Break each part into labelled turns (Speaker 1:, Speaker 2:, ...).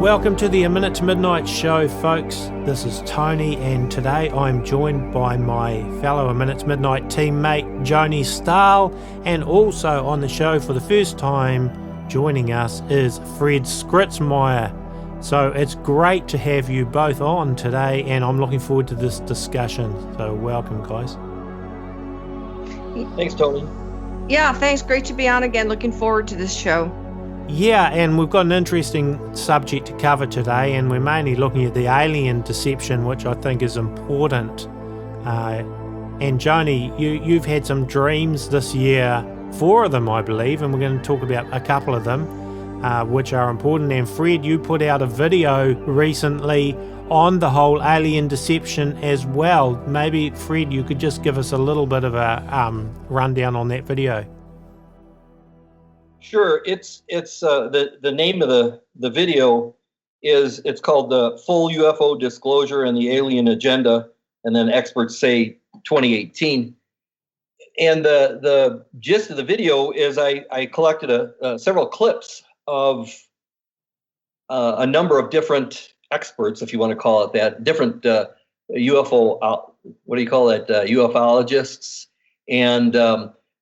Speaker 1: Welcome to the A Minute to Midnight show, folks. This is Tony, and today I'm joined by my fellow A Minute to Midnight teammate, Joanie Stahl, and also on the show for the first time joining us is Fred Scritsmier. So it's great to have you both on today, and I'm looking forward to this discussion. So welcome, guys.
Speaker 2: Thanks, Tony.
Speaker 3: Yeah, thanks. Great to be on again. Looking forward to this show.
Speaker 1: Yeah, and we've got an interesting subject to cover today, and we're mainly looking at the alien deception, which I think is important. And Joanie, you've had some dreams this year, 4 of them, I believe, and we're going to talk about a couple of them, which are important. And Fred, you put out a video recently on the whole alien deception as well. Maybe, Fred, you could just give us a little bit of a rundown on that video.
Speaker 2: Sure. It's the name of the video is, it's called the Full UFO Disclosure and the Alien Agenda, and then experts say 2018. And the gist of the video is I collected several clips of a number of different experts, if you want to call it that, different UFO, what do you call it, ufologists, and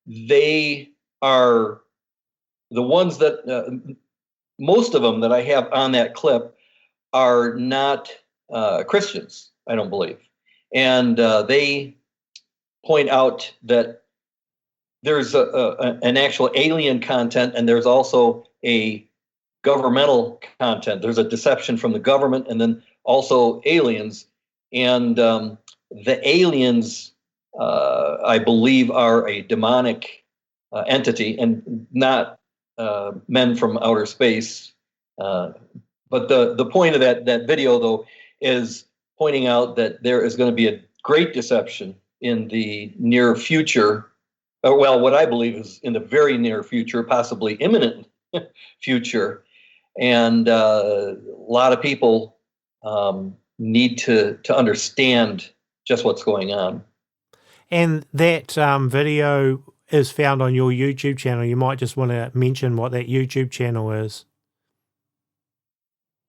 Speaker 2: they are the ones that, most of them that I have on that clip are not Christians, I don't believe. And they point out that there's an actual alien content, and there's also a governmental content. There's a deception from the government, and then also aliens. And the aliens, I believe, are a demonic entity and not men from outer space. But the point of that video, though, is pointing out that there is going to be a great deception in the near future. Well, what I believe is in the very near future, possibly imminent future. And a lot of people need to understand just what's going on. And
Speaker 1: that video is found on your YouTube channel. You might just want to mention what that YouTube channel is.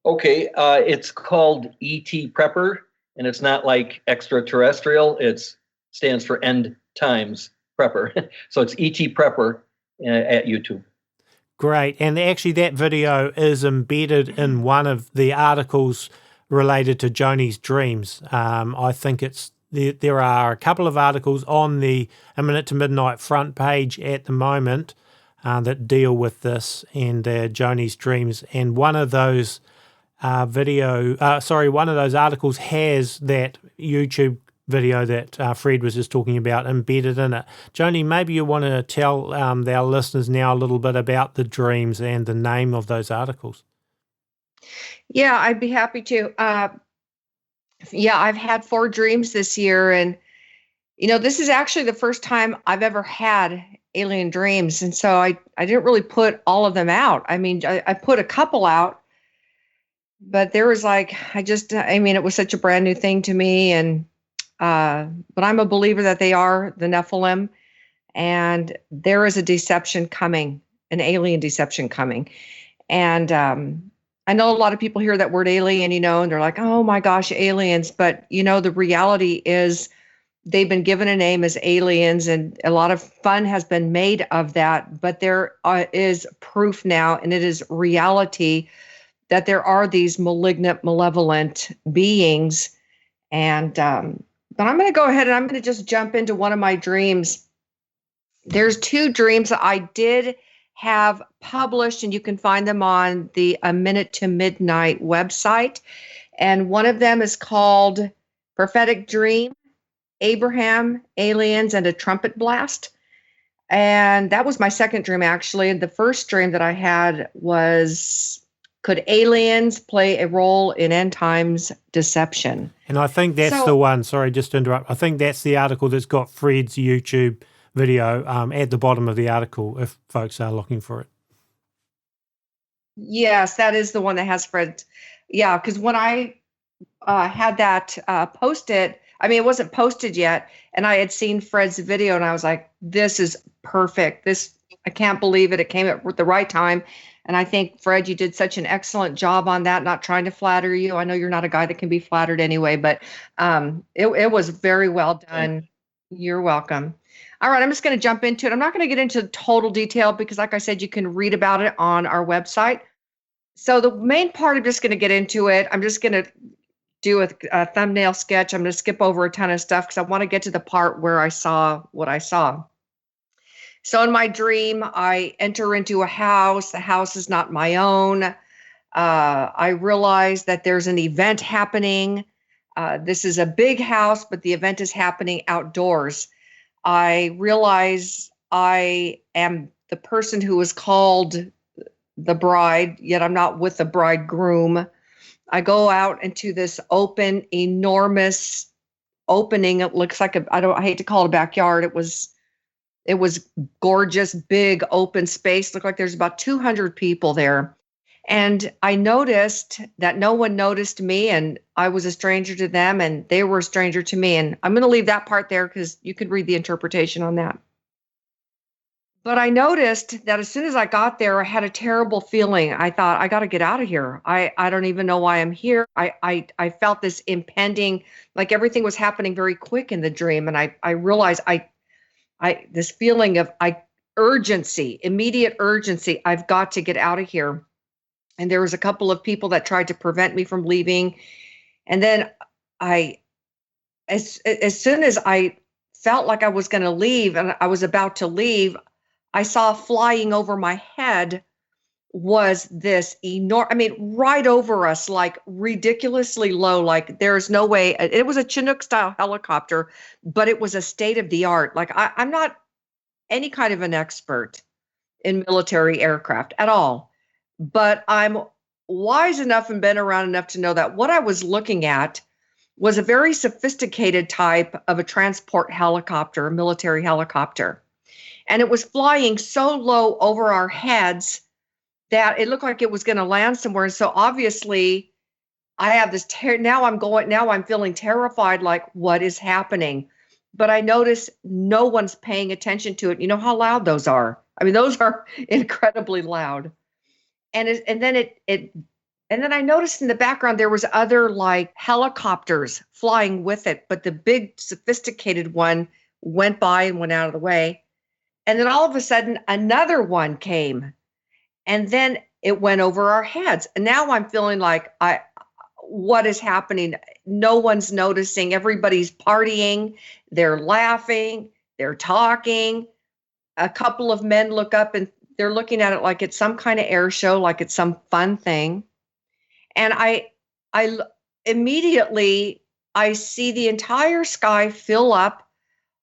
Speaker 1: Okay, it's called ET Prepper, and it's not like extraterrestrial. It stands for End Times Prepper. So it's ET Prepper at YouTube. Great, and actually that video is embedded in one of the articles related to Joanie's dreams. I think there are a couple of articles on the A Minute to Midnight front page at the moment that deal with this and Joanie's dreams. And one of those one of those articles has that YouTube video that Fred was just talking about embedded in it. Joanie, maybe you want to tell our listeners now a little bit about the dreams and the name of those articles.
Speaker 3: Yeah, I'd be happy to. Yeah, I've had 4 dreams this year, and this is actually the first time I've ever had alien dreams, and so I didn't really put all of them out. I mean, I put a couple out, but there was it was such a brand new thing to me, and but I'm a believer that they are the Nephilim, and there is a deception coming, an alien deception coming, and I know a lot of people hear that word alien, and they're like, oh my gosh, aliens. But, the reality is they've been given a name as aliens, and a lot of fun has been made of that. But there is proof now, and it is reality, that there are these malignant, malevolent beings. And but I'm going to go ahead and I'm going to just jump into one of my dreams. There's 2 dreams that I did have published, and you can find them on the A Minute to Midnight website. And one of them is called Prophetic Dream, Abraham, Aliens, and a Trumpet Blast. And that was my second dream, actually. And the first dream that I had was, could aliens play a role in end times deception?
Speaker 1: And I think that's the one, sorry, just to interrupt. I think that's the article that's got Fred's YouTube video at the bottom of the article if folks are looking for it.
Speaker 3: Yes, that is the one that has Fred. Yeah, because when I had that posted, it wasn't posted yet, and I had seen Fred's video, and I was like, this is perfect. I can't believe it. It came at the right time. And I think, Fred, you did such an excellent job on that, not trying to flatter you. I know you're not a guy that can be flattered anyway, but it was very well done. You're welcome. All right, I'm just going to jump into it. I'm not going to get into total detail because, like I said, you can read about it on our website. So the main part, I'm just going to get into it. I'm just going to do a thumbnail sketch. I'm going to skip over a ton of stuff because I want to get to the part where I saw what I saw. So in my dream, I enter into a house. The house is not my own. I realize that there's an event happening. This is a big house, but the event is happening outdoors. I realize I am the person who is called the bride, yet I'm not with the bridegroom. I go out into this open, enormous opening. It looks like I hate to call it a backyard. It was gorgeous, big open space. Looked like there's about 200 people there. And I noticed that no one noticed me, and I was a stranger to them, and they were a stranger to me. And I'm going to leave that part there because you could read the interpretation on that. But I noticed that as soon as I got there, I had a terrible feeling. I thought, I got to get out of here. I don't even know why I'm here. I felt this impending, like everything was happening very quick in the dream. And I realized this feeling of urgency, immediate urgency. I've got to get out of here. And there was a couple of people that tried to prevent me from leaving. And then as soon as I felt like I was going to leave and I was about to leave, I saw flying over my head was this enormous, right over us, like ridiculously low, like there's no way. It was a Chinook style helicopter, but it was a state of the art. Like I'm not any kind of an expert in military aircraft at all, but I'm wise enough and been around enough to know that what I was looking at was a very sophisticated type of a transport helicopter, a military helicopter. And it was flying so low over our heads that it looked like it was going to land somewhere. And so obviously I have this now I'm feeling terrified, like what is happening? But I notice no one's paying attention to it. You know how loud those are. Those are incredibly loud. And then I noticed in the background there was other like helicopters flying with it, but the big sophisticated one went by and went out of the way. And then all of a sudden another one came, and then it went over our heads. And now I'm feeling like what is happening? No one's noticing. Everybody's partying. They're laughing. They're talking. A couple of men look up and they're looking at it like it's some kind of air show, like it's some fun thing. And I immediately see the entire sky fill up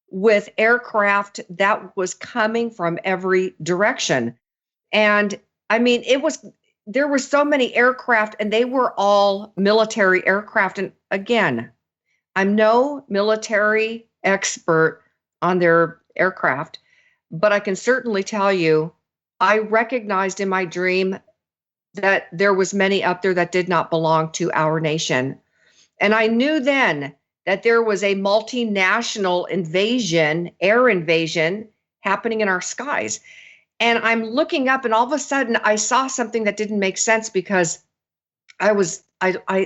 Speaker 3: with aircraft that was coming from every direction. And there were so many aircraft, and they were all military aircraft. And again, I'm no military expert on their aircraft, but I can certainly tell you, I recognized in my dream that there was many up there that did not belong to our nation. And I knew then that there was a multinational invasion, air invasion happening in our skies. And I'm looking up, and all of a sudden I saw something that didn't make sense because I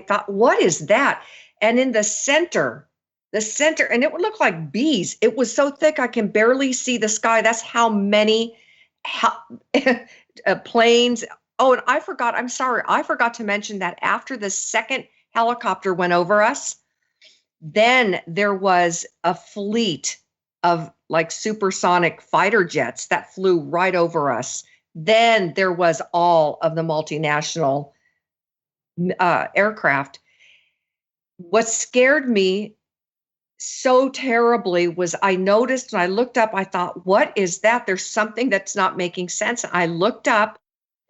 Speaker 3: thought, what is that? And in the center, and it would look like bees. It was so thick I can barely see the sky. That's how many planes. Oh, and I'm sorry, I forgot to mention that after the second helicopter went over us, then there was a fleet of like supersonic fighter jets that flew right over us. Then there was all of the multinational aircraft. What scared me so terribly was I noticed and I looked up, I thought, what is that? There's something that's not making sense. I looked up,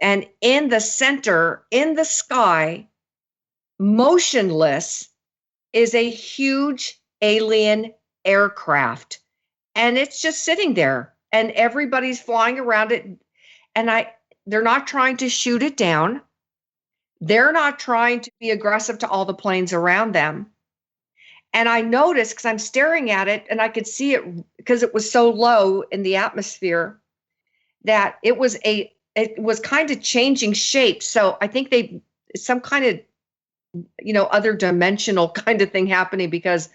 Speaker 3: and in the center, in the sky, motionless, is a huge alien aircraft. And it's just sitting there, and everybody's flying around it. And they're not trying to shoot it down. They're not trying to be aggressive to all the planes around them. And I noticed, because I'm staring at it, and I could see it because it was so low in the atmosphere, that it was a it was kind of changing shape. So I think some kind of, other dimensional kind of thing happening, because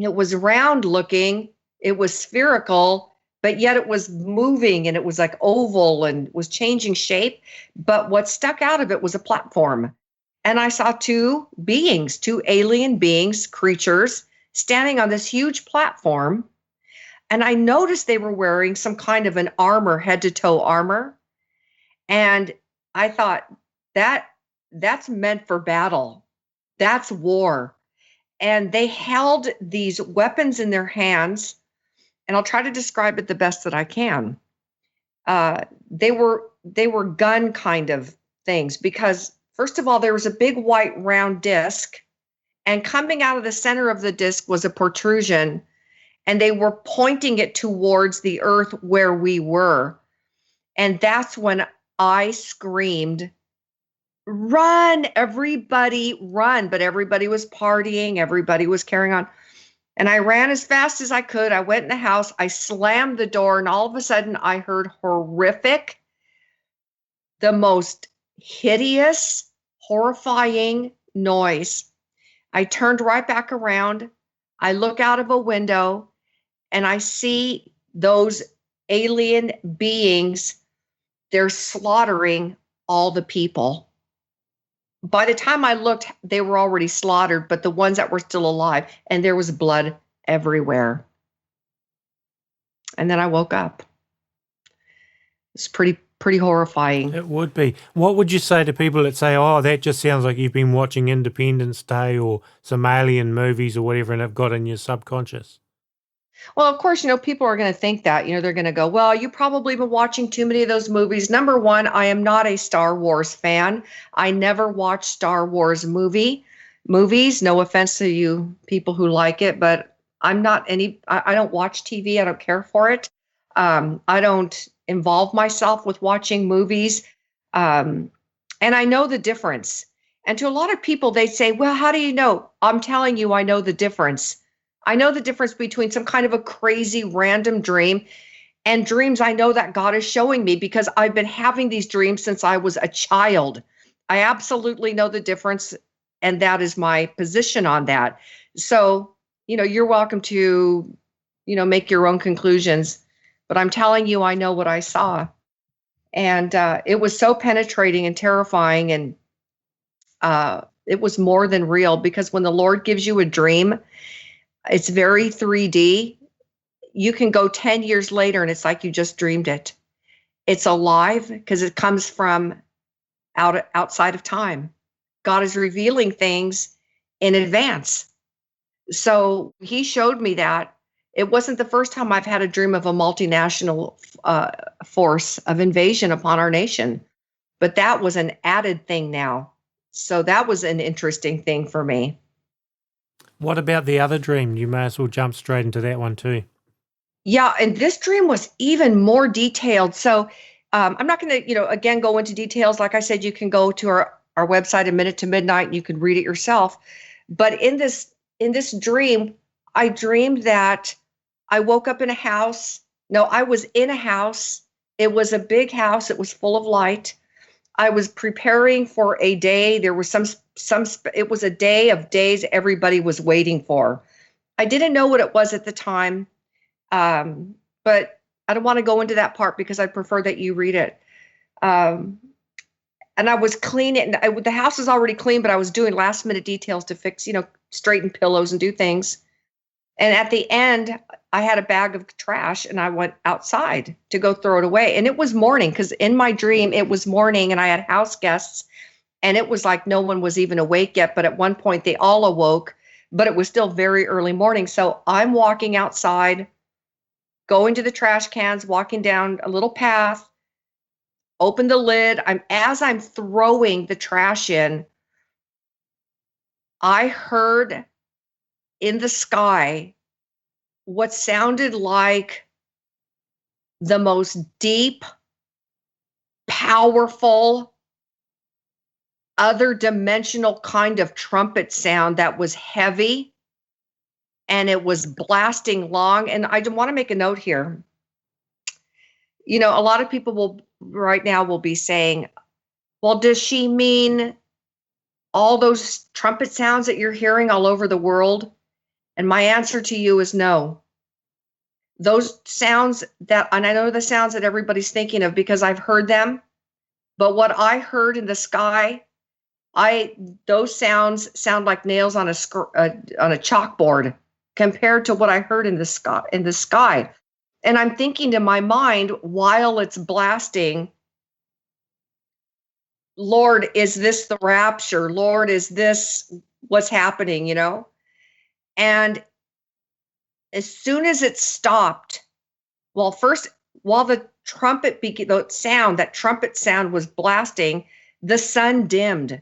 Speaker 3: it was round looking, it was spherical, but yet it was moving, and it was like oval and was changing shape. But what stuck out of it was a platform. And I saw two alien beings, creatures, standing on this huge platform. And I noticed they were wearing some kind of an armor, head to toe armor. And I thought, that's meant for battle. That's war. And they held these weapons in their hands, and I'll try to describe it the best that I can. They were gun kind of things, because first of all, there was a big white round disc, and coming out of the center of the disc was a protrusion, and they were pointing it towards the earth where we were. And that's when I screamed, "Run, everybody, run." But everybody was partying, everybody was carrying on. And I ran as fast as I could. I went in the house, I slammed the door, and all of a sudden I heard horrific, the most hideous, horrifying noise. I turned right back around. I look out of a window, and I see those alien beings. They're slaughtering all the people. By the time I looked, they were already slaughtered, but the ones that were still alive, and there was blood everywhere. And then I woke up. It's pretty horrifying.
Speaker 4: It would be. What would you say to people that say, "Oh, that just sounds like you've been watching Independence Day or some alien movies or whatever, and have got in your subconscious"?
Speaker 3: Well, of course, people are going to think that. They're going to go, "Well, you probably been watching too many of those movies." Number one, I am not a Star Wars fan. I never watched Star Wars movies. No offense to you people who like it, but I'm not I don't watch TV. I don't care for it. I don't involve myself with watching movies. And I know the difference. And to a lot of people, they say, "Well, how do you know?" I'm telling you, I know the difference. I know the difference between some kind of a crazy random dream and dreams I know that God is showing me, because I've been having these dreams since I was a child. I absolutely know the difference, and that is my position on that. So, you're welcome to, make your own conclusions, but I'm telling you, I know what I saw. And it was so penetrating and terrifying, and it was more than real, because when the Lord gives you a dream, it's very 3D. You can go 10 years later and it's like you just dreamed it. It's alive because it comes from outside of time. God is revealing things in advance. So he showed me that. It wasn't the first time I've had a dream of a multinational force of invasion upon our nation, but that was an added thing now. So that was an interesting thing for me.
Speaker 4: What about the other dream? You may as well jump straight into that one too.
Speaker 3: Yeah, and this dream was even more detailed. So I'm not going to, again, go into details. Like I said, you can go to our website, A Minute to Midnight, and you can read it yourself. But in this dream, I dreamed that I woke up in a house. No, I was in a house. It was a big house. It was full of light. I was preparing for a day. There was it was a day of days everybody was waiting for. I didn't know what it was at the time, but I don't want to go into that part because I prefer that you read it. And I was cleaning. The house was already clean, but I was doing last minute details to fix, straighten pillows and do things. And at the end, I had a bag of trash, and I went outside to go throw it away. And it was morning, because in my dream, it was morning, and I had house guests, and it was like no one was even awake yet. But at one point, they all awoke, but it was still very early morning. So I'm walking outside, going to the trash cans, walking down a little path, open the lid. As I'm throwing the trash in, I heard in the sky what sounded like the most deep, powerful, other dimensional kind of trumpet sound that was heavy, and it was blasting long. And I want to make a note here. a lot of people right now will be saying, well, does she mean all those trumpet sounds that you're hearing all over the world? And my answer to you is no. Those sounds and I know the sounds that everybody's thinking of because I've heard them, but what I heard in the sky, those sounds sound like nails on a chalkboard compared to what I heard in the sky. And I'm thinking to my mind while it's blasting, Lord, is this the rapture? Lord, is this what's happening, And as soon as it stopped, while the that trumpet sound was blasting, the sun dimmed.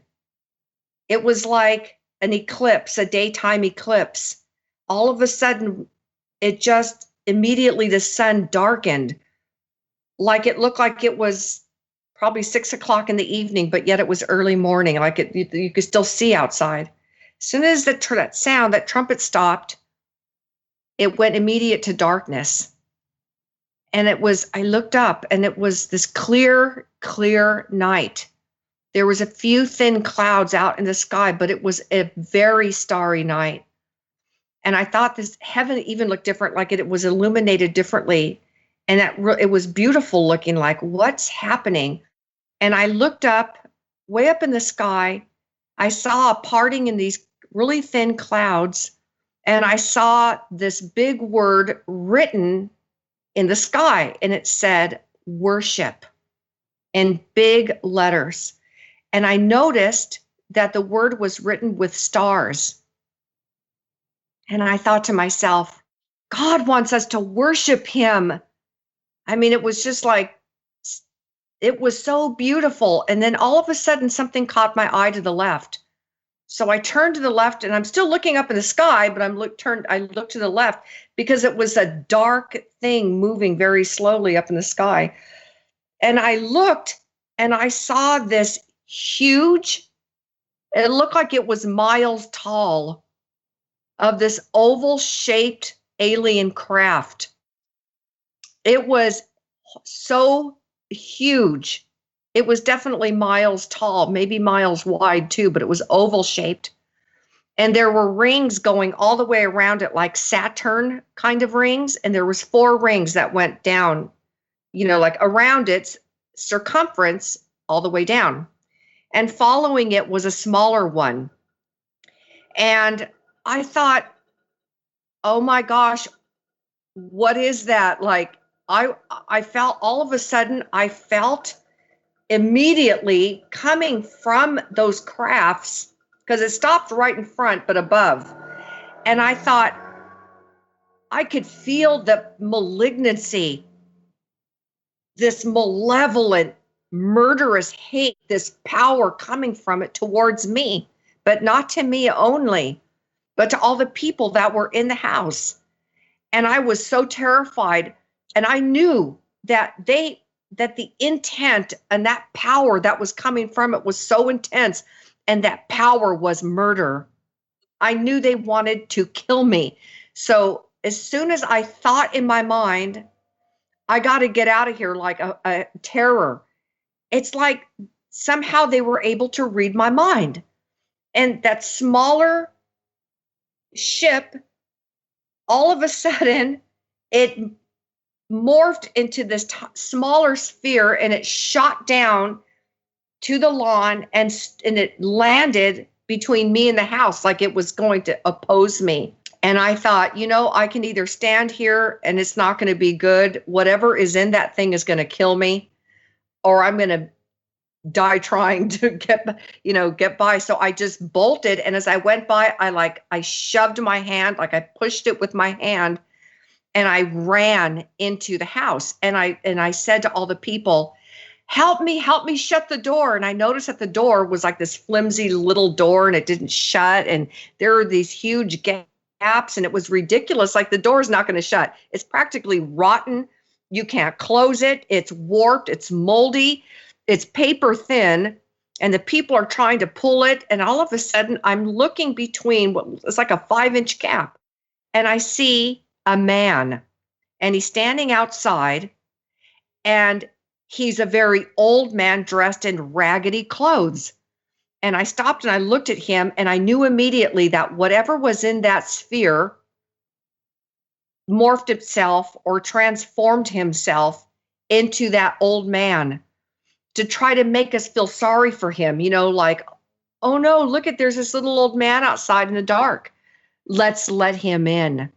Speaker 3: It was like an eclipse, a daytime eclipse. All of a sudden, it just immediately the sun darkened. Like it looked like it was probably 6 o'clock in the evening, but yet it was early morning. Like you could still see outside. As soon as that trumpet stopped, it went immediate to darkness. And I looked up and it was this clear night. There was a few thin clouds out in the sky, but it was a very starry night. And I thought this heaven even looked different, like it was illuminated differently. And it was beautiful looking, like what's happening? And I looked up, way up in the sky. I saw a parting in these really thin clouds. And I saw this big word written in the sky. And it said, worship, in big letters. And I noticed that the word was written with stars. And I thought to myself, God wants us to worship him. I mean, it was just like, it was so beautiful. And then all of a sudden, something caught my eye to the left. So I turned to the left and I'm still looking up in the sky, but I looked to the left because it was a dark thing moving very slowly up in the sky. And I looked and I saw this huge, it looked like it was miles tall, of this oval shaped alien craft. It was so huge. It was definitely miles tall, maybe miles wide too, but it was oval shaped. And there were rings going all the way around it, like Saturn kind of rings. And there was 4 rings that went down, like around its circumference all the way down. And following it was a smaller one. And I thought, oh my gosh, what is that? Like I felt all of a sudden, I felt immediately coming from those crafts, because it stopped right in front, but above. And I thought, I could feel the malignancy, this malevolent, murderous hate, this power coming from it towards me, but not to me only, but to all the people that were in the house. And I was so terrified. And I knew that the intent and that power that was coming from it was so intense, and that power was murder. I knew they wanted to kill me. So as soon as I thought in my mind, I got to get out of here, like a terror. It's like somehow they were able to read my mind. And that smaller ship, all of a sudden, it morphed into this smaller sphere, and it shot down to the lawn, and it landed between me and the house like it was going to oppose me. And I thought, I can either stand here and it's not going to be good. Whatever is in that thing is going to kill me, or I'm going to die trying to get by. So I just bolted. And as I went by, I shoved my hand, like I pushed it with my hand, and I ran into the house. And I said to all the people, help me shut the door. And I noticed that the door was like this flimsy little door, and it didn't shut. And there were these huge gaps, and it was ridiculous. Like, the door's not going to shut. It's practically rotten. You can't close it. It's warped. It's moldy. It's paper thin. And the people are trying to pull it. And all of a sudden, I'm looking between it's like a 5-inch gap. And I see a man, and he's standing outside, And he's a very old man dressed in raggedy clothes. And I stopped and I looked at him, and I knew immediately that whatever was in that sphere morphed itself or transformed himself into that old man to try to make us feel sorry for him, like, oh no, look at, there's this little old man outside in the dark. Let's let him in.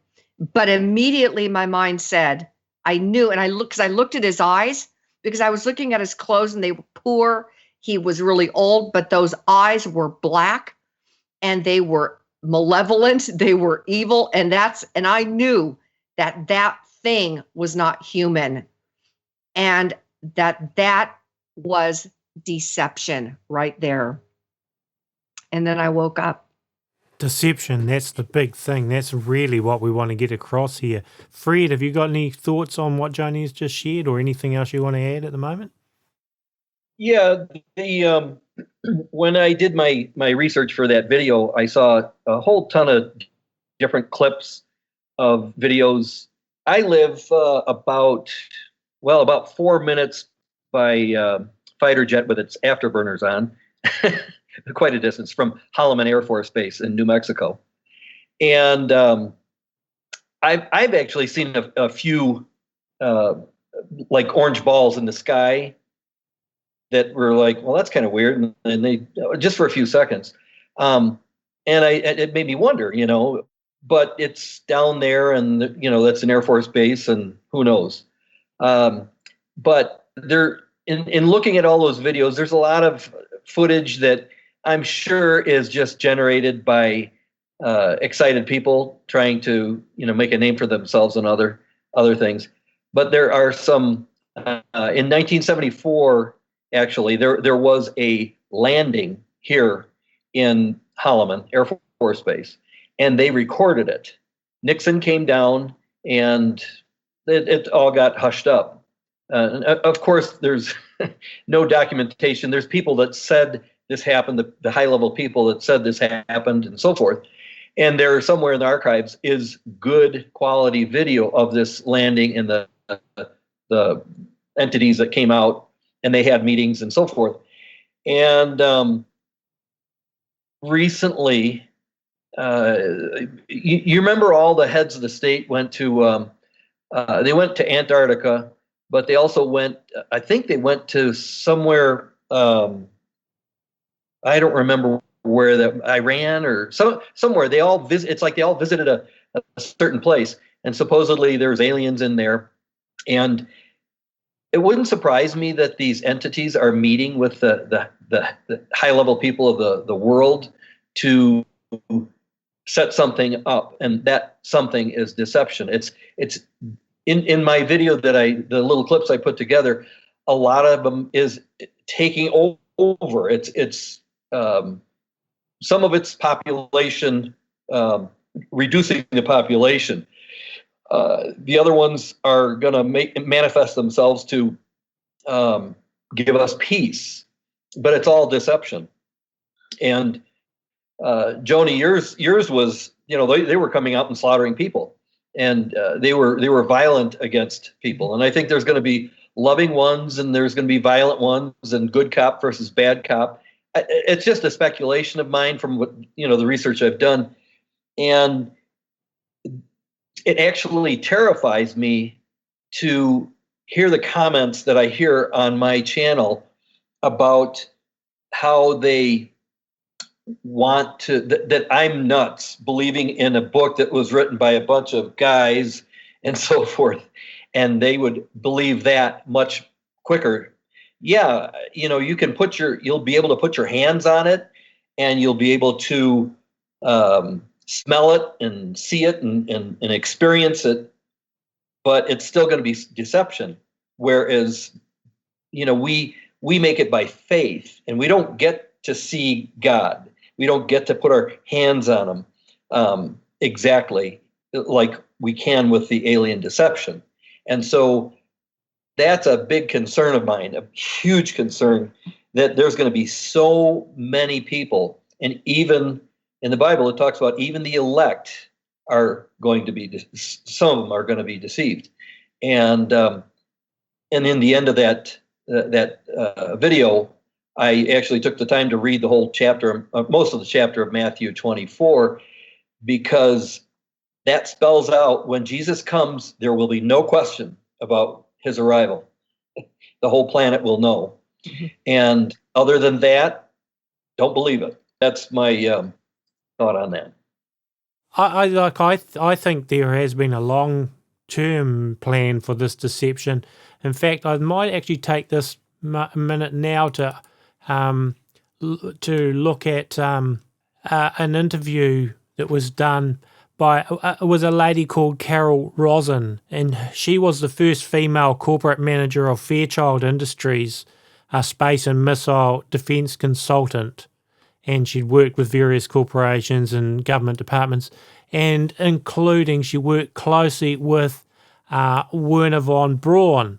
Speaker 3: But immediately my mind said, I knew, and I looked at his eyes, because I was looking at his clothes and they were poor. He was really old, but those eyes were black and they were malevolent. They were evil. And I knew that thing was not human, and that was deception right there. And then I woke up.
Speaker 4: Deception, that's the big thing. That's really what we want to get across here. Fred, have you got any thoughts on what Joanie's just shared, or anything else you want to add at the moment?
Speaker 2: Yeah, when I did my research for that video, I saw a whole ton of different clips of videos. I live about 4 minutes by fighter jet with its afterburners on. Quite a distance from Holloman Air Force Base in New Mexico. And I've actually seen a few like orange balls in the sky that were like, well, that's kind of weird. And they, just for a few seconds. And it made me wonder, but it's down there, and, that's an Air Force base, and who knows. But there, in looking at all those videos, there's a lot of footage that I'm sure is just generated by excited people trying to, make a name for themselves and other things. But there are some, in 1974, actually, there was a landing here in Holloman Air Force Base, and they recorded it. Nixon came down, and it all got hushed up. Of course, there's no documentation. There's people that said this happened, the high-level people that said this happened, and so forth. And there, somewhere in the archives, is good quality video of this landing and the entities that came out, and they had meetings and so forth. And recently, you remember all the heads of the state went to Antarctica, but they also went, I think they went to somewhere, I don't remember where, Iran or somewhere. They all visit. It's like they all visited a certain place, and supposedly there's aliens in there. And it wouldn't surprise me that these entities are meeting with the high-level people of the world to set something up, and that something is deception. It's in my video the little clips I put together, a lot of them is taking over. It's some of its population, reducing the population. The other ones are going to manifest themselves to give us peace, but it's all deception. And Joanie, yours was, they were coming out and slaughtering people, and they were violent against people. And I think there's going to be loving ones, and there's going to be violent ones, and good cop versus bad cop. It's just a speculation of mine from what, the research I've done. And it actually terrifies me to hear the comments that I hear on my channel about how they want to, that I'm nuts believing in a book that was written by a bunch of guys and so forth. And they would believe that much quicker. Yeah, you can you'll be able to put your hands on it, and you'll be able to smell it and see it and experience it, but it's still going to be deception. Whereas, we make it by faith, and we don't get to see God. We don't get to put our hands on him exactly like we can with the alien deception. And so that's a big concern of mine, a huge concern, that there's going to be so many people. And even in the Bible, it talks about even the elect are going to be, some of them are going to be deceived. And And in the end of that video, I actually took the time to read the whole chapter, most of the chapter of Matthew 24, because that spells out when Jesus comes, there will be no question about his arrival. The whole planet will know. And other than that, don't believe it. That's my thought on that.
Speaker 4: I think there has been a long-term plan for this deception. In fact, I might actually take this minute now to look at an interview that was done by it was a lady called Carol Rosin, and she was the first female corporate manager of Fairchild Industries, a space and missile defense consultant. And she'd worked with various corporations and government departments, and including she worked closely with Werner von Braun.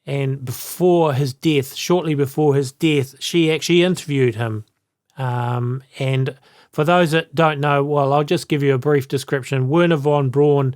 Speaker 4: And before his death, shortly before his death, she actually interviewed him. And for those that don't know, well, I'll just give you a brief description. Werner von Braun,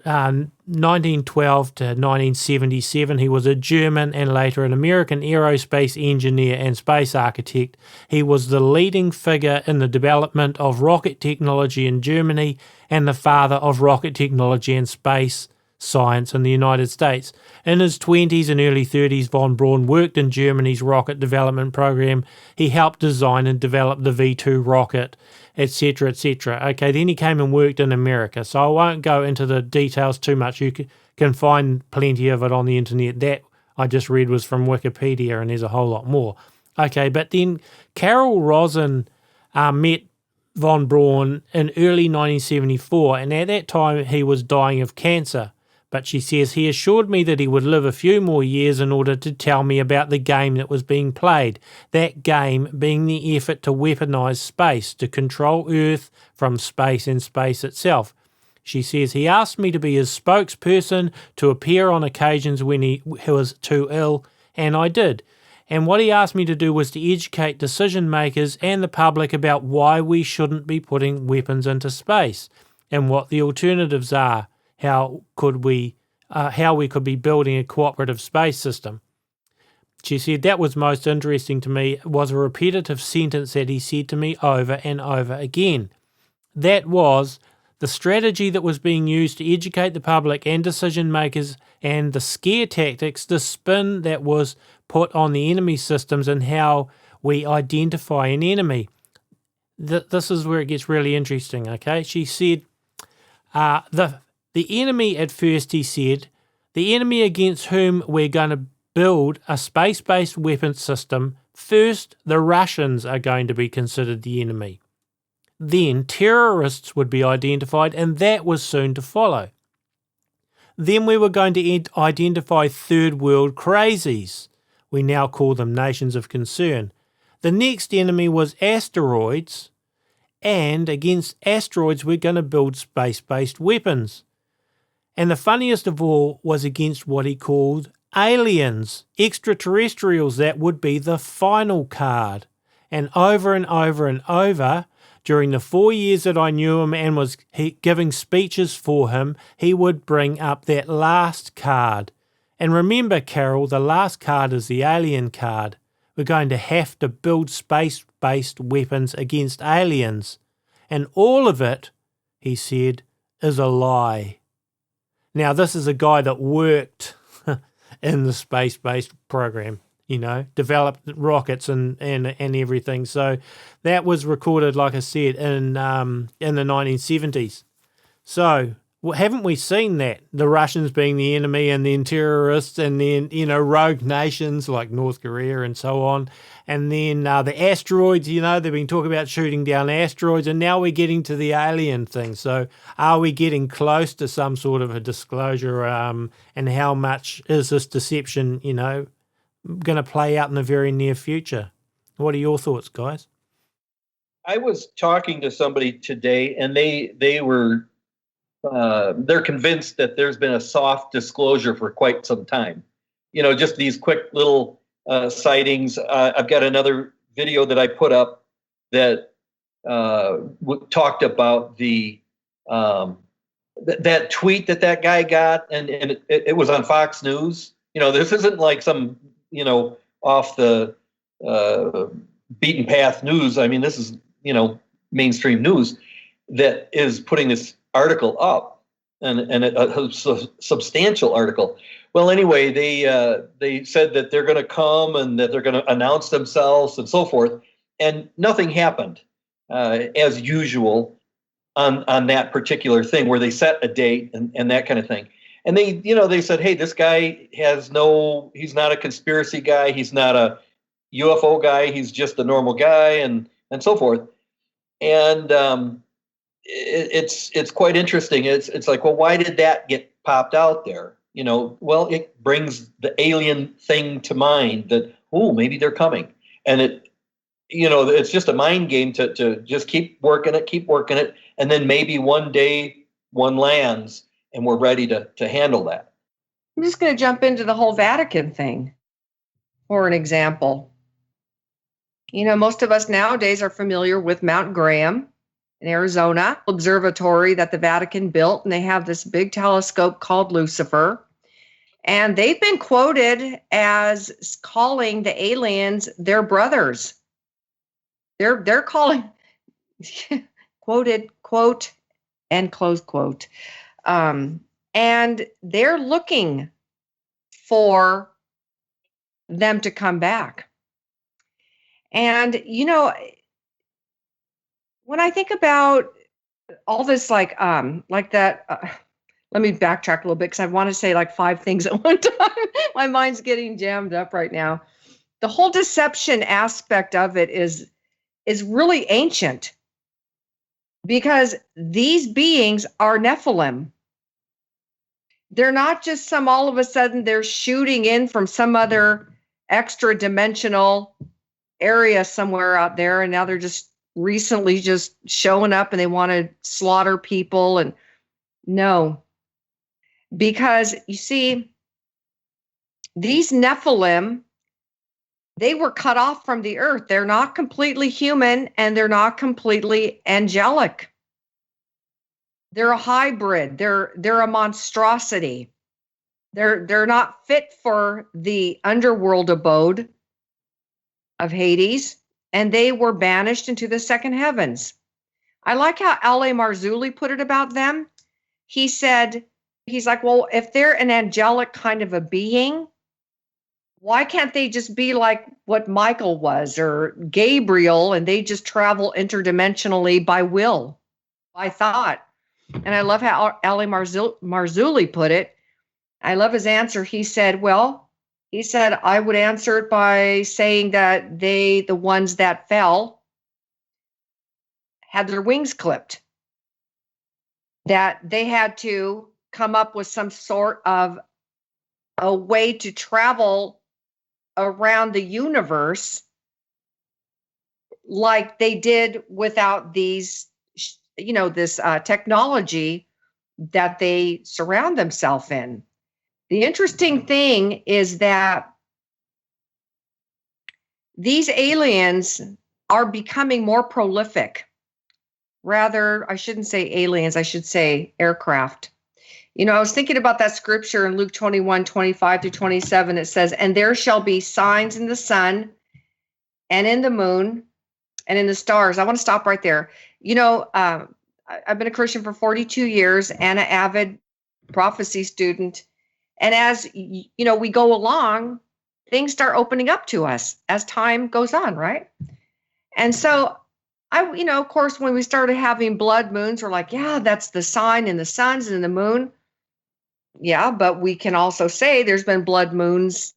Speaker 4: 1912 to 1977, he was a German and later an American aerospace engineer and space architect. He was the leading figure in the development of rocket technology in Germany and the father of rocket technology and space science in the United States. In his 20s and early 30s, von Braun worked in Germany's rocket development program. He helped design and develop the V2 rocket, etc., etc. Okay, then he came and worked in America. So I won't go into the details too much. You can find plenty of it on the internet. That I just read was from Wikipedia, and there's a whole lot more. Okay, but then Carol Rosin met von Braun in early 1974, and at that time he was dying of cancer. But she says he assured me that he would live a few more years in order to tell me about the game that was being played, that game being the effort to weaponize space, to control Earth from space and space itself. She says he asked me to be his spokesperson, to appear on occasions when he was too ill, and I did. And what he asked me to do was to educate decision makers and the public about why we shouldn't be putting weapons into space and what the alternatives are. How we could be building a cooperative space system. She said that was most interesting to me was a repetitive sentence that he said to me over and over again. That was the strategy that was being used to educate the public and decision makers, and the scare tactics, the spin that was put on the enemy systems and how we identify an enemy. This is where it gets really interesting, okay? She said the enemy at first, he said, the enemy against whom we're going to build a space-based weapon system, first the Russians are going to be considered the enemy. Then terrorists would be identified, and that was soon to follow. Then we were going to identify third world crazies. We now call them nations of concern. The next enemy was asteroids, and against asteroids we're going to build space-based weapons. And the funniest of all was against what he called aliens, extraterrestrials. That would be the final card. And over and over and over, during the 4 years that I knew him and was giving speeches for him, he would bring up that last card. And remember, Carol, the last card is the alien card. We're going to have to build space-based weapons against aliens. And all of it, he said, is a lie. Now, this is a guy that worked in the space-based program, developed rockets and everything. So that was recorded, like I said, in the 1970s. So haven't we seen that? The Russians being the enemy and then terrorists and then, rogue nations like North Korea and so on. And then the asteroids, they've been talking about shooting down asteroids, and now we're getting to the alien thing. So are we getting close to some sort of a disclosure, and how much is this deception, going to play out in the very near future? What are your thoughts, guys?
Speaker 2: I was talking to somebody today, and they were they're convinced that there's been a soft disclosure for quite some time. Just these quick little sightings. I've got another video that I put up that talked about the that tweet that guy got, and it was on Fox News. This isn't like some, off the beaten path news. I mean, this is, mainstream news that is putting this article up, and a substantial article. Well, anyway, they said that they're going to come and that they're going to announce themselves and so forth, and nothing happened, as usual on that particular thing where they set a date and that kind of thing. And they said, hey, this guy he's not a conspiracy guy, he's not a UFO guy, he's just a normal guy, and so forth. And it's quite interesting. It's like, well, why did that get popped out there? Well, it brings the alien thing to mind that, oh, maybe they're coming. And it's just a mind game to just keep working it. And then maybe one day one lands and we're ready to handle that.
Speaker 3: I'm just going to jump into the whole Vatican thing for an example. Most of us nowadays are familiar with Mount Graham in Arizona, observatory that the Vatican built, and they have this big telescope called Lucifer. And they've been quoted as calling the aliens their brothers. They're calling quoted, quote, and close quote. And they're looking for them to come back. And, when I think about all this, like that, let me backtrack a little bit because I want to say like 5 things at one time. My mind's getting jammed up right now. The whole deception aspect of it is really ancient because these beings are Nephilim. They're not just all of a sudden they're shooting in from some other extra dimensional area somewhere out there, and now they're just recently just showing up and they want to slaughter people. And no, because you see, these Nephilim, they were cut off from the earth. They're not completely human and they're not completely angelic. They're a hybrid. They're a monstrosity. They're not fit for the underworld abode of Hades, and they were banished into the second heavens. I like how L.A. Marzulli put it about them. He's like, well, if they're an angelic kind of a being, why can't they just be like what Michael was or Gabriel, and they just travel interdimensionally by will, by thought? And I love how L.A. Marzulli put it. I love his answer. He said, I would answer it by saying that the ones that fell, had their wings clipped, that they had to come up with some sort of a way to travel around the universe like they did without these, this technology that they surround themselves in. The interesting thing is that these aliens are becoming more prolific. Rather, I shouldn't say aliens, I should say aircraft. I was thinking about that scripture in Luke 21:25-27. It says, and there shall be signs in the sun and in the moon and in the stars. I want to stop right there. I've been a Christian for 42 years and an avid prophecy student. And as, we go along, things start opening up to us as time goes on, right? And so of course, when we started having blood moons, we're like, yeah, that's the sign in the suns and the moon. Yeah, but we can also say there's been blood moons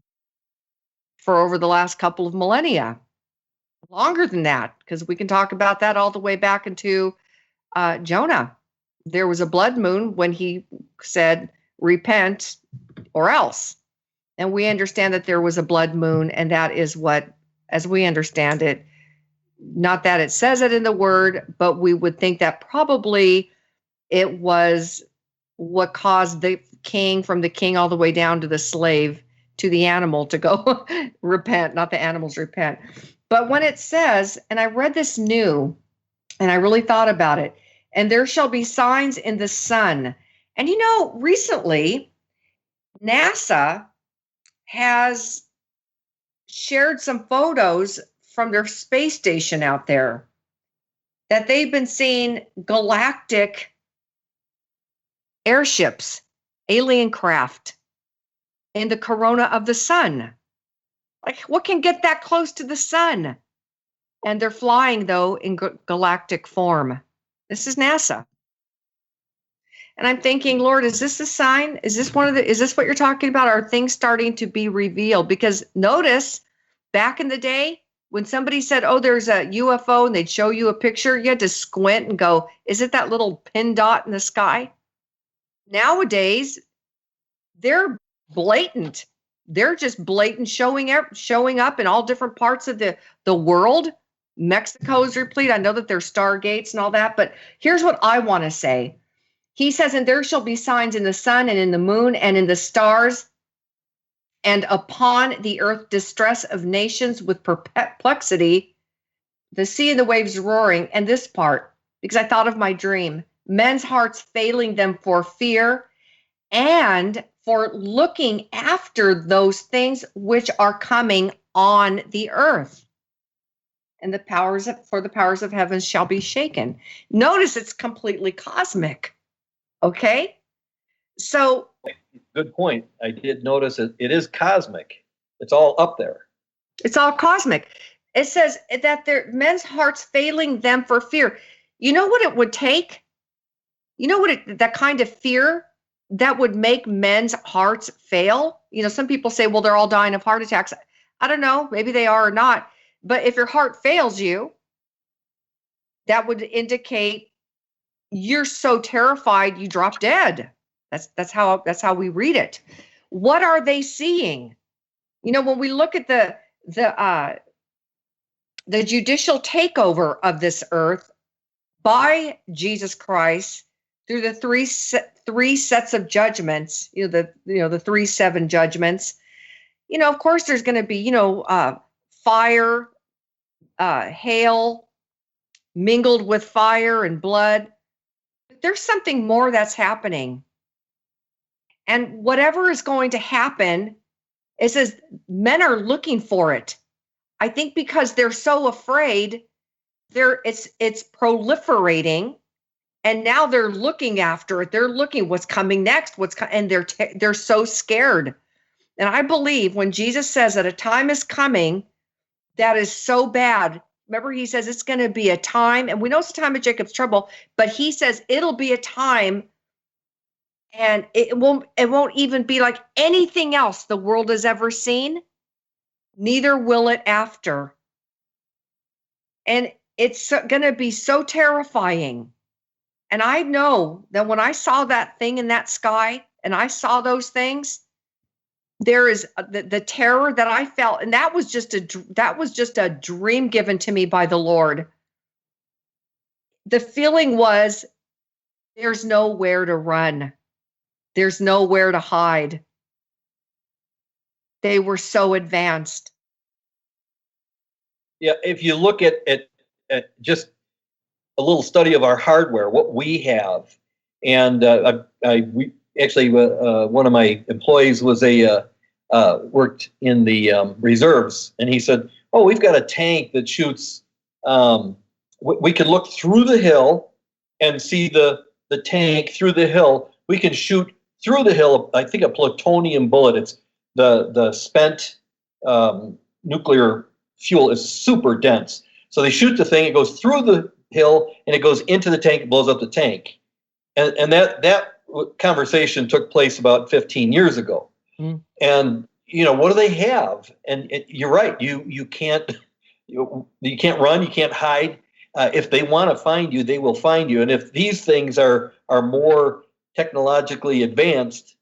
Speaker 3: for over the last couple of millennia, longer than that, because we can talk about that all the way back into Jonah. There was a blood moon when he said, repent or else. And we understand that there was a blood moon, and that is what, as we understand it, not that it says it in the word, but we would think that probably it was what caused the king, from the king all the way down to the slave, to the animal, to go repent, not the animals repent. But when it says, and I read this new, and I really thought about it, and there shall be signs in the sun. And recently, NASA has shared some photos from their space station out there that they've been seeing galactic airships, alien craft in the corona of the sun. Like, what can get that close to the sun? And they're flying, though, in galactic form. This is NASA. And I'm thinking, Lord, is this a sign? Is this what you're talking about? Are things starting to be revealed? Because notice, back in the day, when somebody said, oh, there's a UFO, and they'd show you a picture, you had to squint and go, is it that little pin dot in the sky? Nowadays, they're blatant. They're just blatant showing up in all different parts of the world. Mexico's replete. I know that there's stargates and all that, but here's what I want to say. He says, and there shall be signs in the sun and in the moon and in the stars, and upon the earth distress of nations with perplexity, the sea and the waves roaring. And this part, because I thought of my dream, men's hearts failing them for fear and for looking after those things which are coming on the earth. And the powers of heaven shall be shaken. Notice it's completely cosmic. Okay? So,
Speaker 2: good point. I did notice it is cosmic. It's all up there.
Speaker 3: It's all cosmic. It says that men's hearts failing them for fear. You know what it would take? You know what that kind of fear that would make men's hearts fail? You know, some people say, well, they're all dying of heart attacks. I don't know. Maybe they are or not. But if your heart fails you, that would indicate you're so terrified you drop dead. That's how we read it. What are they seeing? You know, when we look at the judicial takeover of this earth by Jesus Christ through the three sets of judgments, the 3-7 judgments. You know, of course, there's going to be fire, hail mingled with fire and blood. There's something more that's happening. And whatever is going to happen, it says men are looking for it. I think because they're so afraid, it's proliferating, and now they're looking after it. They're looking what's coming next, and they're so scared. And I believe when Jesus says that a time is coming that is so bad. Remember, he says it's going to be a time, and we know it's a time of Jacob's trouble, but he says it'll be a time, and it won't even be like anything else the world has ever seen. Neither will it after. And it's going to be so terrifying. And I know that when I saw that thing in that sky, and I saw those things, there is the terror that I felt, and that was just a dream given to me by the Lord. The feeling was there's nowhere to run. There's nowhere to hide. They were so advanced.
Speaker 2: Yeah, if you look at just a little study of our hardware, what we have, and we actually one of my employees was worked in the reserves, and he said, "Oh, we've got a tank that shoots. We could look through the hill and see the tank through the hill. We can shoot through the hill. I think a plutonium bullet. It's the spent nuclear fuel is super dense. So they shoot the thing. It goes through the hill and it goes into the tank. Blows up the tank. And that conversation took place about 15 years ago. Mm. And what do they have? And you're right. You can't run. You can't hide. If they want to find you, they will find you. And if these things are more technologically advanced,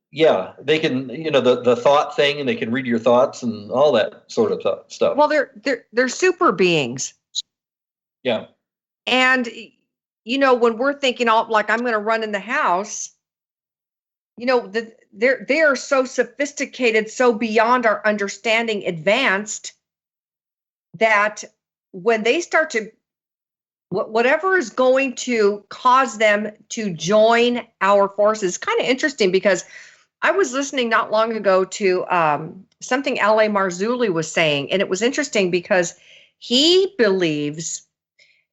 Speaker 2: yeah, they can, the thought thing, and they can read your thoughts and all that sort of stuff.
Speaker 3: Well, they're super beings.
Speaker 2: Yeah.
Speaker 3: And, when we're thinking, like, I'm going to run in the house, they are so sophisticated, so beyond our understanding, advanced, that when they start to, whatever is going to cause them to join our forces, kind of interesting, because I was listening not long ago to something L.A. Marzulli was saying, and it was interesting because he believes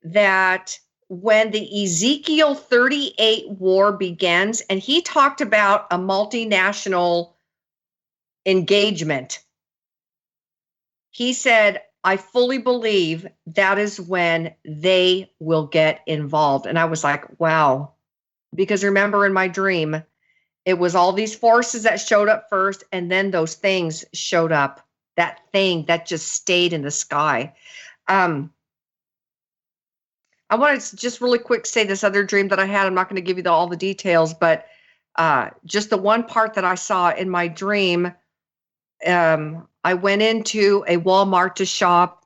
Speaker 3: that when the Ezekiel 38 war begins, and he talked about a multinational engagement, he said, I fully believe that is when they will get involved. And I was like, wow. Because remember, in my dream, it was all these forces that showed up first, and then those things showed up. That thing that just stayed in the sky. I want to just really quick say this other dream that I had. I'm not going to give you all the details, but just the one part that I saw in my dream, I went into a Walmart to shop.